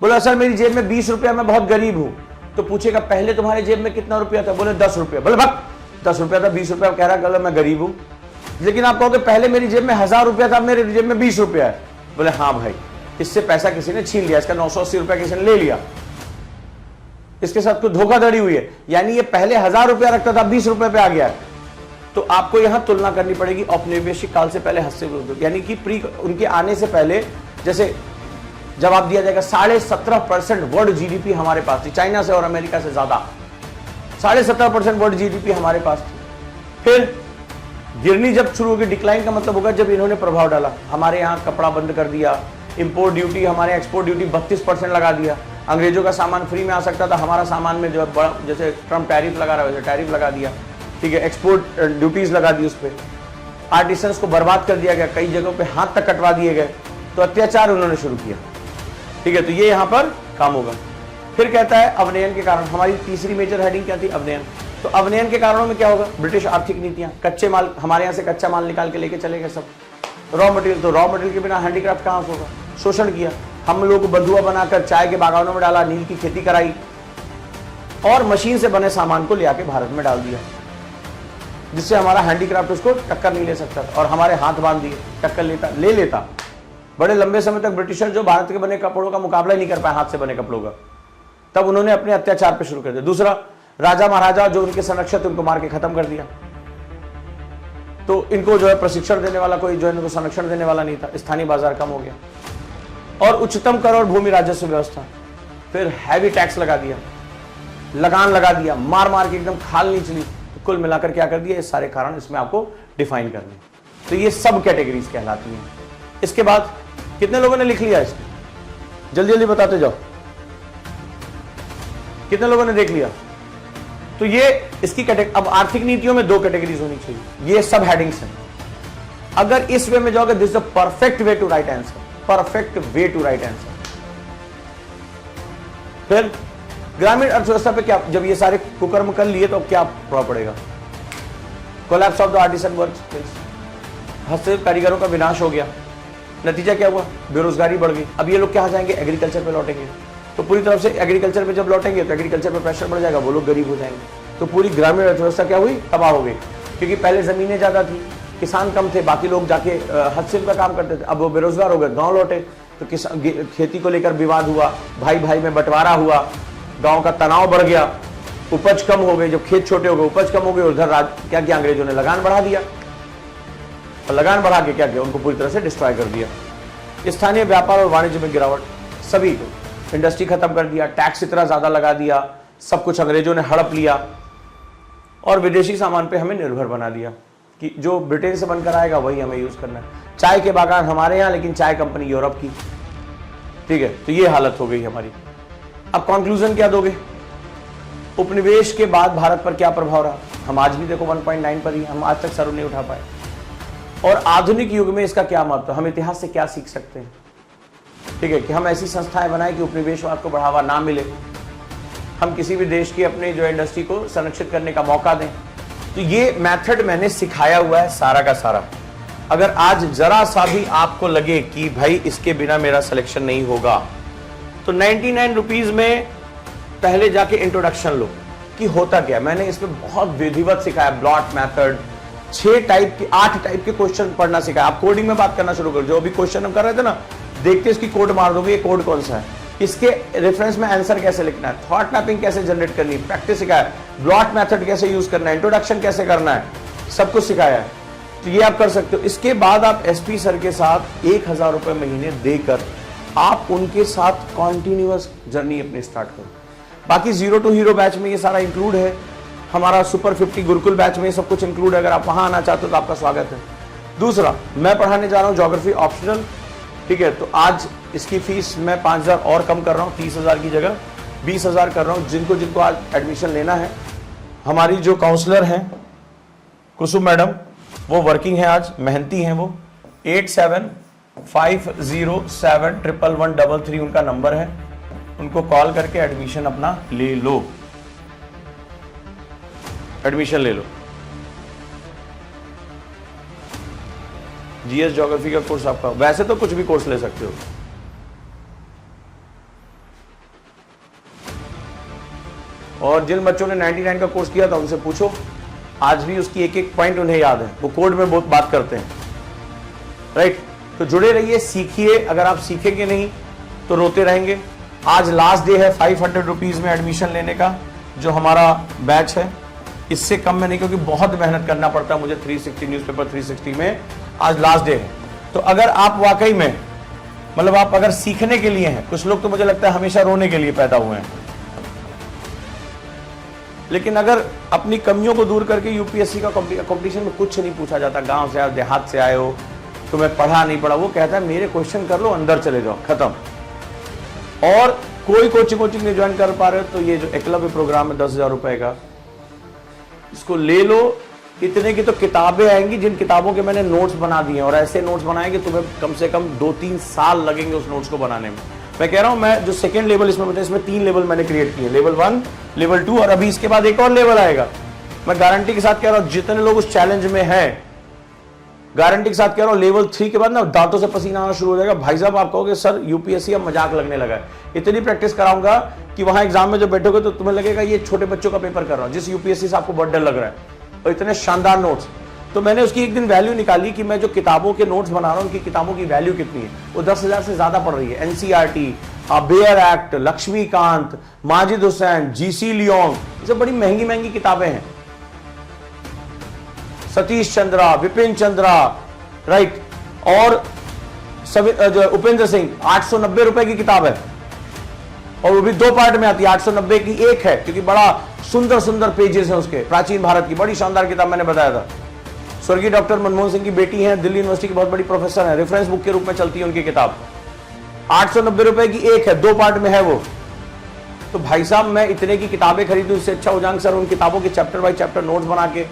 बोला सर मेरी जेब में 20 रुपया, मैं बहुत गरीब हूं। तो पूछेगा पहले तुम्हारे जेब में कितना रुपया था, बोले 10 रुपया। बोले भक 10 रुपया था, 20 रुपया कह रहा है, मैं गरीब हूं। लेकिन आप कहोगे पहले मेरी जेब में 1000 रुपया था, मेरे जेब में 20 रुपया है। बोले हाँ भाई, इससे पैसा किसी ने छीन लिया, इसका 980 रुपया किसी ने ले लिया, इसके साथ कोई धोखाधड़ी हुई है, यानी ये पहले 1000 रुपया रखता था, 20 रुपए पे आ गया है। तो आपको यहां तुलना करनी पड़ेगी औपनिवेशिक काल से पहले, यानी कि प्री उनके आने से पहले। जैसे जवाब दिया जाएगा 17.5% वर्ल्ड जीडीपी हमारे पास थी, चाइना से और अमेरिका से ज्यादा 17.5% वर्ल्ड जीडीपी हमारे पास थी। फिर गिरनी जब शुरू होगी, डिक्लाइन का मतलब होगा जब इन्होंने प्रभाव डाला, हमारे यहाँ कपड़ा बंद कर दिया, इंपोर्ट ड्यूटी, हमारे एक्सपोर्ट ड्यूटी 32% लगा दिया, अंग्रेजों का सामान फ्री में आ सकता था, हमारा सामान में जो बड़ा, जैसे ट्रम्प टैरिफ लगा रहा है वैसे टैरिफ लगा दिया, ठीक है, एक्सपोर्ट ड्यूटीज लगा दी उस पर, आर्टिसंस को बर्बाद कर दिया गया, कई जगहों पे हाथ तक कटवा दिए गए। तो अत्याचार उन्होंने शुरू किया, ठीक है। तो ये यहाँ पर काम होगा। फिर कहता है अवनयन के कारण, हमारी तीसरी मेजर हेडिंग क्या थी, अवनयन। तो अवनयन के कारणों में क्या होगा, ब्रिटिश आर्थिक नीतियां, कच्चे माल, हमारे यहाँ से कच्चा माल निकाल के लेके चले गए सब, रॉ मटेरियल, तो रॉ मटेरियल के बिना हैंडीक्राफ्ट कहाँ से होगा, शोषण किया, हम लोग बंधुआ बनाकर चाय के बागानों में डाला, नील की खेती कराई और मशीन से बने सामान को ले आके भारत में डाल दिया, जिससे हमारा हैंडीक्राफ्ट उसको टक्कर नहीं ले सकता था, और हमारे हाथ बांध दिए, टक्कर ले लेता। बड़े लंबे समय तक ब्रिटिशर जो भारत के बने कपड़ों का मुकाबला ही नहीं कर पाए हाथ से बने कपड़ों का, तब उन्होंने अपने अत्याचार पे शुरू कर दिया। दूसरा, राजा महाराजा जो उनके संरक्षक थे उनको मार के खत्म कर दिया, तो इनको जो है प्रशिक्षण देने वाला कोई जो है इनको संरक्षण देने वाला नहीं था, स्थानीय बाजार कम हो गया। और उच्चतम कर और भूमि राजस्व व्यवस्था, फिर हैवी टैक्स लगा दिया, लगान लगा दिया, मार मार के एकदम खाल नहीं चली। तो कुल मिलाकर क्या कर दिया, ये सारे कारण इसमें आपको डिफाइन करने। तो ये सब कैटेगरीज कहलाती हैं। इसके बाद कितने लोगों ने लिख लिया इसको, जल्दी जल्दी बताते जाओ, कितने लोगों ने देख लिया। तो ये इसकी कैटेगरी। अब आर्थिक नीतियों में 2 कैटेगरीज होनी चाहिए, ये सब हेडिंग्स हैं। अगर इस वे में जाओगे, this is the perfect way to write answer, perfect way to write answer. फिर ग्रामीण अर्थव्यवस्था पे क्या, जब ये सारे कुकर्म कर लिए तो क्या प्रभाव पड़ेगा, collapse of the artisan works, हस्तशिल्प कारीगरों का विनाश हो गया। नतीजा क्या हुआ, बेरोजगारी बढ़ गई। अब ये लोग क्या जाएंगे, एग्रीकल्चर पे लौटेंगे, तो पूरी तरफ से एग्रीकल्चर पे जब लौटेंगे तो एग्रीकल्चर पे प्रेशर बढ़ जाएगा, वो लोग गरीब हो जाएंगे। तो पूरी ग्रामीण अर्थव्यवस्था क्या हुई, तबाह हो गई, क्योंकि पहले जमीनें ज्यादा थी, किसान कम थे, बाकी लोग जाके हस्तशिल्प का काम करते थे, अब वो बेरोजगार हो गए, गाँव लौटे, तो खेती को लेकर विवाद हुआ, भाई भाई में बंटवारा हुआ, गाँव का तनाव बढ़ गया, उपज कम हो गई, जब खेत छोटे हो गए उपज कम हो गई, उधर क्या किया अंग्रेजों ने, लगान बढ़ा दिया, और लगान बढ़ा के क्या किया, उनको पूरी तरह से डिस्ट्रॉय कर दिया। स्थानीय व्यापार और वाणिज्य में गिरावट, सभी को इंडस्ट्री खत्म कर दिया, टैक्स इतना ज्यादा लगा दिया, सब कुछ अंग्रेजों ने हड़प लिया, और विदेशी सामान पे हमें निर्भर बना दिया कि जो ब्रिटेन से बनकर आएगा वही हमें यूज करना है। चाय के बागान हमारे यहाँ, लेकिन चाय कंपनी यूरोप की, ठीक है। तो ये हालत हो गई हमारी। अब कंक्लूजन क्या दोगे, उपनिवेश के बाद भारत पर क्या प्रभाव रहा, हम आज भी देखो 1.9 पर ही, हम आज तक सर नहीं उठा पाए। और आधुनिक युग में इसका क्या महत्व, हम इतिहास से क्या सीख सकते हैं, ठीक है, कि हम ऐसी संस्थाएं बनाएं कि उपनिवेशवाद को बढ़ावा ना मिले, हम किसी भी देश की अपने जो इंडस्ट्री को संरक्षित करने का मौका दें। तो ये मेथड मैंने सिखाया हुआ है सारा का सारा। अगर आज जरा सा भी आपको लगे कि भाई इसके बिना मेरा सिलेक्शन नहीं होगा, तो 99 रुपीज में पहले जाके इंट्रोडक्शन लो कि होता क्या। मैंने इसमें बहुत विधिवत सिखाया, ब्लॉट मेथड, 8 टाइप के क्वेश्चन पढ़ना सिखाया। आप कोडिंग में बात करना शुरू करो, जो भी क्वेश्चन हम कर रहे थे ना, देखते इसकी कोड मार दोगे, ये कोड कौन सा है, इसके रेफरेंस में आंसर कैसे लिखना है, थॉट मैपिंग कैसे जनरेट करनी है, प्रैक्टिस सिखाया, ब्लॉट मेथड कैसे यूज करना है, इंट्रोडक्शन कैसे करना है, सब कुछ सिखाया है। तो ये आप कर सकते हो। इसके बाद आप एसपी सर के साथ 1000 रुपए महीने देकर आप उनके साथ कॉन्टिन्यूअस जर्नी अपनी स्टार्ट करो। बाकी 0 to हीरो बैच में ये सारा इंक्लूड है, हमारा सुपर 50 गुरुकुल बैच में सब कुछ इंक्लूड है। अगर आप वहां आना चाहते हो तो आपका स्वागत है। दूसरा, मैं पढ़ाने जा रहा हूं ज्योग्राफी ऑप्शनल, ठीक है। तो आज इसकी फीस मैं 5000 और कम कर रहा हूं, 30,000 की जगह 20,000 कर रहा हूं। जिनको आज एडमिशन लेना है, हमारी जो काउंसलर हैं कुसुम मैडम, वो वर्किंग है आज, मेहनती हैं वो, 8750711133 उनका नंबर है। उनको कॉल करके एडमिशन अपना ले लो, एडमिशन ले लो। जीएस ज्योग्राफी का कोर्स आपका, वैसे तो कुछ भी कोर्स ले सकते हो। और जिन बच्चों ने 99 का कोर्स किया था उनसे पूछो, आज भी उसकी एक एक पॉइंट उन्हें याद है, वो कोड में बहुत बात करते हैं, राइट। तो जुड़े रहिए, सीखिए। अगर आप सीखेंगे नहीं तो रोते रहेंगे। आज लास्ट डे है 500 रुपीज में एडमिशन लेने का, जो हमारा बैच है। इससे कम में नहीं, क्योंकि बहुत मेहनत करना पड़ता है मुझे 360 न्यूज़पेपर 360 में। आज लास्ट डे है, तो अगर आप वाकई में मतलब आप अगर सीखने के लिए हैं, कुछ लोग तो मुझे लगता है हमेशा रोने के लिए पैदा हुए हैं, लेकिन अगर अपनी कमियों को दूर करके, यूपीएससी का कंपटीशन में कुछ नहीं पूछा जाता। गांव से आए, देहात से आए हो, तुम्हें पढ़ा नहीं पढ़ा, वो कहता है मेरे क्वेश्चन कर लो, अंदर चले जाओ, खत्म। और कोई कोचिंग नहीं ज्वाइन कर पा रहे हो तो ये जो एकलव्य प्रोग्राम है 10,000 रुपए का, इसको ले लो। इतने की तो किताबें आएंगी, जिन किताबों के मैंने नोट्स बना दिए हैं, और ऐसे नोट्स बनाए कि तुम्हें कम से कम 2-3 साल लगेंगे उस नोट्स को बनाने में। मैं कह रहा हूं, मैं जो सेकंड लेवल इसमें बताया, इसमें 3 लेवल मैंने क्रिएट किए, लेवल 1, लेवल 2 और अभी इसके बाद एक और लेवल आएगा। मैं गारंटी के साथ कह रहा हूं, जितने लोग उस चैलेंज में है, गारंटी के साथ कह रहा हूं, लेवल 3 के बाद ना दांतों से पसीना आना शुरू हो जाएगा। भाई साहब, आप कहोगे सर यूपीएससी अब मजाक लगने लगा है। इतनी प्रैक्टिस कराऊंगा कि वहां एग्जाम में जब बैठोगे तो तुम्हें लगेगा ये छोटे बच्चों का पेपर कर रहा हूं, जिस यूपीएससी से आपको बहुत डर लग रहा है। और इतने शानदार नोट्स, तो मैंने उसकी एक दिन वैल्यू निकाली कि मैं जो किताबों के नोट्स बना रहा हूं, उनकी किताबों की वैल्यू कितनी है। वो 10,000 से ज्यादा पड़ रही है। NCERT, bare act, Laxmikanth, Majid Hussain, G C Leong, ये सब बड़ी महंगी महंगी किताबें हैं। सतीश चंद्रा, विपिन चंद्रा, राइट, और उपेंद्र सिंह, 890 रुपए की किताब है, और वो भी 2 पार्ट में आती है। 890 की एक है, क्योंकि बड़ा सुंदर सुंदर पेजेस हैं उसके। प्राचीन भारत की बड़ी शानदार किताब मैंने बताया था। स्वर्गीय डॉक्टर मनमोहन सिंह की बेटी है, दिल्ली यूनिवर्सिटी की बहुत बड़ी प्रोफेसर है, रेफरेंस बुक के रूप में चलती है उनकी किताब। 890 रुपए की एक है, 2 पार्ट में है वो। तो भाई साहब, मैं इतने की किताबें खरीदूं, इससे अच्छा हो जाएंगे सर उन किताबों के चैप्टर बाय चैप्टर नोट्स बना के,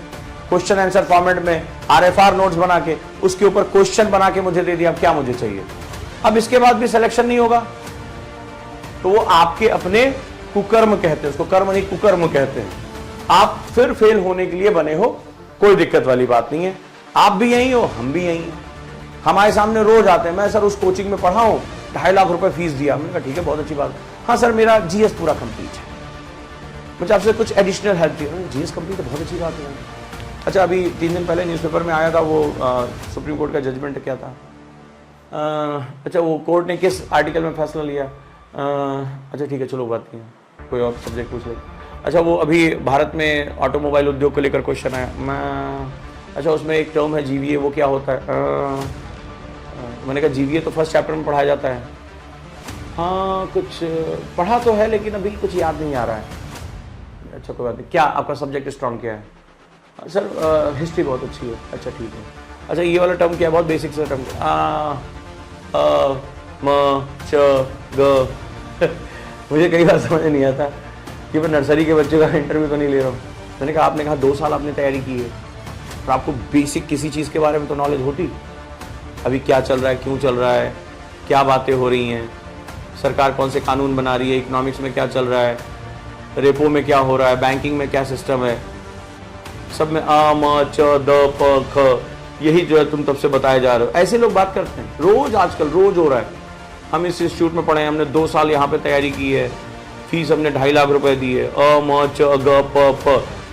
क्वेश्चन आंसर फॉर्मेट में आरएफआर नोट्स बना के, उसके ऊपर क्वेश्चन बना के मुझे दे दिया। अब क्या मुझे चाहिए? अब इसके बाद भी सिलेक्शन नहीं होगा तो वो आपके अपने कुकर्म कहते हैं, उसको कर्म नहीं कुकर्म कहते हैं। आप फिर फेल होने के लिए बने हो, कोई दिक्कत वाली बात नहीं है। आप भी यही हो, हम भी यही हैं। हमारे सामने रोज आते हैं, मैं सर उस कोचिंग में पढ़ा हूं, 2.5 लाख रुपए फीस दिया। मैंने कहा ठीक है, बहुत अच्छी बात। हाँ सर, मेरा जीएस पूरा कंप्लीट है, मुझे आपसे कुछ एडिशनल हेल्प चाहिए। जीएस कंप्लीट है, बहुत अच्छी बात है। अच्छा, अभी 3 दिन पहले न्यूज़पेपर में आया था वो सुप्रीम कोर्ट का जजमेंट क्या था। अच्छा, वो कोर्ट ने किस आर्टिकल में फैसला लिया। अच्छा ठीक है, चलो बात नहीं है, कोई और सब्जेक्ट पूछ ले। अच्छा, वो अभी भारत में ऑटोमोबाइल उद्योग को लेकर क्वेश्चन आया। अच्छा, उसमें एक टर्म है जीवीए, वो क्या होता है। मैंने कहा जीवीए तो फर्स्ट चैप्टर में पढ़ाया जाता है। हाँ, कुछ पढ़ा तो है, लेकिन अभी कुछ याद नहीं आ रहा है। अच्छा कोई बात नहीं। क्या आपका सब्जेक्ट स्ट्रॉन्ग क्या है? सर हिस्ट्री बहुत अच्छी है। अच्छा ठीक है। अच्छा, ये वाला टर्म क्या है? बहुत बेसिक सा टर्म। म च ग मुझे कई बार समझ नहीं आता कि मैं नर्सरी के बच्चे का इंटरव्यू तो नहीं ले रहा हूँ। मैंने कहा आपने कहा 2 साल आपने तैयारी की है, तो आपको बेसिक किसी चीज़ के बारे में तो नॉलेज होती। अभी क्या चल रहा है, क्यों चल रहा है, क्या बातें हो रही हैं, सरकार कौन से कानून बना रही है, इकोनॉमिक्स में क्या चल रहा है, रेपो में क्या हो रहा है, बैंकिंग में क्या सिस्टम है, सब में आ म च द प ख, यही जो है तुम तब से बताए जा रहे हो। ऐसे लोग बात करते हैं रोज, आजकल रोज हो रहा है। हम इस इंस्टीट्यूट में पढ़े, हमने 2 साल यहाँ पे तैयारी की है, फीस हमने 2.5 लाख रुपए दी है, अ म च ग प फ,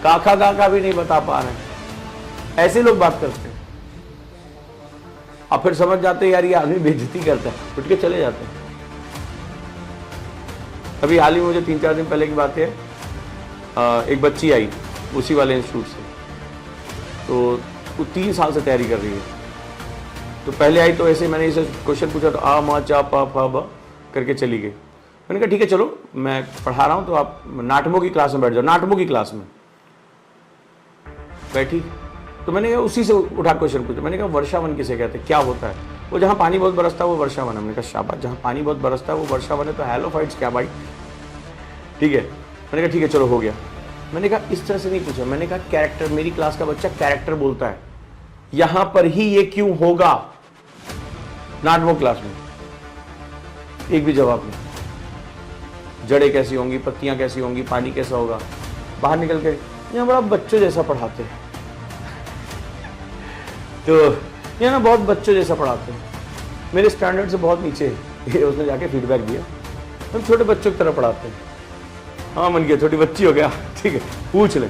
काखा काका भी नहीं बता पा रहे हैं। ऐसे लोग बात करते हैं। अब फिर समझ जाते हैं यार ये आदमी बेइज्जती करता है, उठ के चले जाते हैं। अभी हाल ही मुझे 3-4 दिन पहले की बात है, एक बच्ची आई उसी वाले इंस्टीट्यूट से, तो वो 3 साल से तैयारी कर रही है। तो पहले आई तो ऐसे मैंने इसे क्वेश्चन पूछा तो आ म चा प फ ब करके चली गई। मैंने कहा ठीक है चलो मैं पढ़ा रहा हूँ तो आप नाटमों की क्लास में बैठ जाओ। नाटमों की क्लास में बैठी तो मैंने उसी से उठा क्वेश्चन पूछा। मैंने कहा वर्षावन किसे कहते हैं, क्या होता है? वो जहाँ पानी बहुत बरसता है वो वर्षावन है। मैंने कहा शाबाश, जहाँ पानी बहुत बरसता है वो वर्षावन है, तो हैलोफाइट्स क्या भाई? ठीक है। मैंने कहा ठीक है चलो हो गया। मैंने कहा इस तरह से नहीं पूछा, मैंने कहा कैरेक्टर, मेरी क्लास का बच्चा कैरेक्टर बोलता है, यहां पर ही ये क्यों होगा? नाटमो क्लास में एक भी जवाब नहीं। जड़ें कैसी होंगी, पत्तियां कैसी होंगी, पानी कैसा होगा। बाहर निकल के यहाँ बड़ा बच्चों जैसा पढ़ाते हैं, तो ये ना बहुत बच्चों जैसा पढ़ाते हैं, मेरे स्टैंडर्ड से बहुत नीचे। ये उसने जाके फीडबैक दिया, तुम छोटे बच्चों की तरह पढ़ाते हैं। हाँ मन गया, छोटी बच्ची हो गया, ठीक है पूछ ले।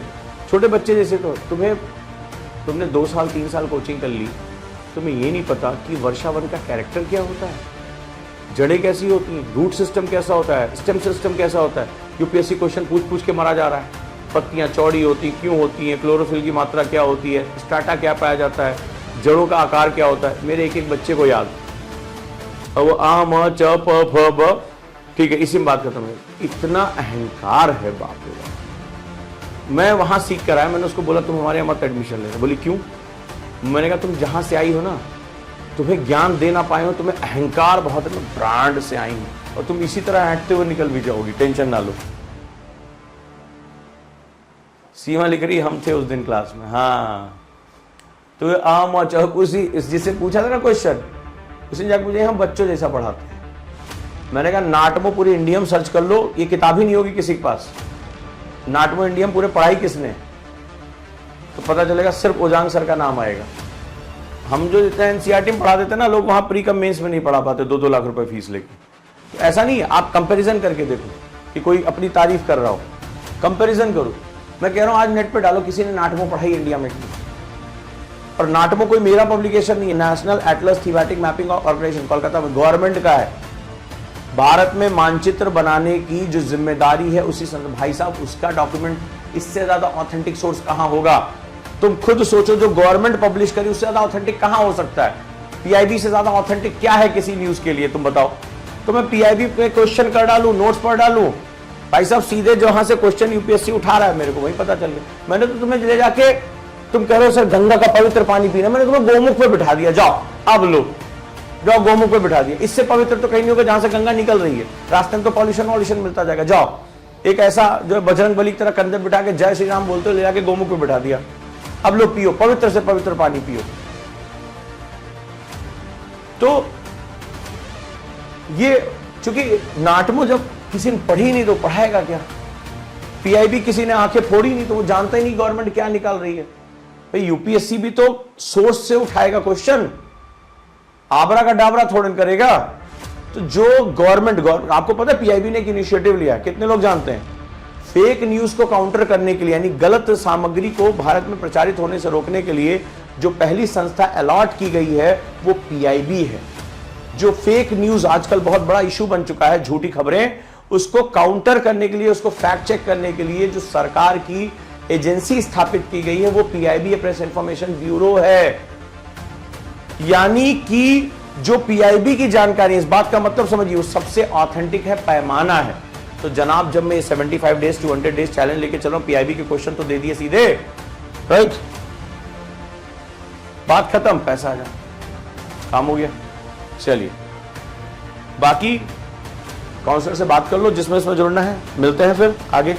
छोटे बच्चे जैसे तो तुमने 2 साल 3 साल कोचिंग कर ली, तुम्हें ये नहीं पता कि वर्षावन का कैरेक्टर क्या होता है, जड़ें कैसी होती हैं, रूट सिस्टम कैसा होता है, स्टेम सिस्टम कैसा होता है। यूपीएससी क्वेश्चन पूछ के मारा जा रहा है। पत्तियां चौड़ी होती क्यों होती हैं, क्लोरोफिल की मात्रा क्या होती है, स्टार्टा क्या पाया जाता है, जड़ों का आकार क्या होता है, मेरे एक बच्चे को याद। अब आ म च प फ ब, ठीक है, इसी में बात खत्म है। इतना अहंकार है बाप रे बाप। मैं वहां सीख कर आया, मैंने उसको बोला तुम हमारे यहाँ मत एडमिशन लेना। बोली क्यों? मैंने कहा तुम जहां से आई हो ना, तुम्हें ज्ञान दे ना पाए हो, तुम्हें अहंकार बहुत है, ब्रांड से आई हो और तुम इसी तरह हटते हुए निकल भी जाओगी, टेंशन ना लो। सीमा लिख रही हम थे उस दिन क्लास में। हाँ तो आम और चौक उसी जिससे पूछा था ना क्वेश्चन, उसने जाकर मुझे हम बच्चों जैसा पढ़ाते हैं। मैंने कहा नाटमो पूरी इंडियम सर्च कर लो, ये किताब ही नहीं होगी किसी के पास। नाटमो इंडियम पूरे पढ़ाई किसने, तो पता चलेगा सिर्फ ओजांग सर का नाम आएगा। हम जो जितना एनसीईआरटी में पढ़ा देते ना, लोग वहां प्री कम मेंस में नहीं पढ़ा पाते 2-2 लाख रुपए फीस लेके। तो ऐसा नहीं, आप कंपैरिजन करके देखो कि कोई अपनी तारीफ कर रहा हो, कंपैरिजन करो। मैं कह रहा हूं आज नेट पे डालो किसी ने नाटमो पढ़ाई इंडिया में की, और नाटमो कोई मेरा पब्लिकेशन नहीं है, national atlas thematic mapping organisation Kolkata में गवर्नमेंट का है। भारत में मानचित्र बनाने की जो जिम्मेदारी है उसी भाई साहब, उसका डॉक्यूमेंट इससे ज्यादा ऑथेंटिक सोर्स कहां होगा? तुम खुद सोचो, जो गवर्नमेंट पब्लिश करी उससे ज्यादा ऑथेंटिक कहां हो सकता है? पीआईबी से ज्यादा ऑथेंटिक क्या है किसी न्यूज के लिए, तुम बताओ। तो मैं पीआईबी पे क्वेश्चन कर डालूं, नोट्स पढ़ डालूं, भाई साहब सीधे जहां से क्वेश्चन यूपीएससी उठा रहा है मेरे को वही पता चल गया। मैंने तो तुम्हें ले जाके, तुम कह रहे हो सर गंगा का पवित्र पानी पीना, मैंने तुम्हें गोमुख पे बिठा दिया, जाओ अब लो, जाओ गोमुख पे बिठा दिया। इससे पवित्र तो कहीं नहीं होगा जहां से गंगा निकल रही है, रास्ते में तो पॉल्यूशन मिलता जाएगा। जाओ एक ऐसा जो बजरंग बली की तरह कंधे बिठा के जय श्री राम बोलते हो, ले जाके गोमुख पे बिठा दिया, अब लो पियो, पवित्र से पवित्र पानी पियो। तो ये चूंकि नाटमो जब किसी ने पढ़ी नहीं तो पढ़ाएगा क्या? पीआईबी किसी ने आंखें फोड़ी नहीं तो वो जानता ही नहीं गवर्नमेंट क्या निकाल रही है। भाई यूपीएससी भी तो सोर्स से उठाएगा क्वेश्चन, आबरा का डाबरा थोड़ा करेगा। तो जो गवर्नमेंट आपको पता है पीआईबी ने एक इनिशिएटिव लिया, कितने लोग जानते हैं? फेक न्यूज को काउंटर करने के लिए, यानी गलत सामग्री को भारत में प्रचारित होने से रोकने के लिए जो पहली संस्था अलॉट की गई है वो पीआईबी है। जो फेक न्यूज आजकल बहुत बड़ा इशू बन चुका है, झूठी खबरें, उसको काउंटर करने के लिए, उसको फैक्ट चेक करने के लिए जो सरकार की एजेंसी स्थापित की गई है वो पीआईबी प्रेस इंफॉर्मेशन ब्यूरो है। यानी कि जो पीआईबी की जानकारी, इस बात का मतलब समझिए, वो सबसे ऑथेंटिक है, पैमाना है। तो जनाब जब मैं 75 डेज 200 डेज चैलेंज लेके चल रहा हूं, पीआईबी के क्वेश्चन तो दे दिए सीधे, राइट, बात खत्म, पैसा आ जाए, काम हो गया। चलिए बाकी काउंसलर से बात कर लो जिसमें इसमें जुड़ना है, मिलते हैं फिर आगे।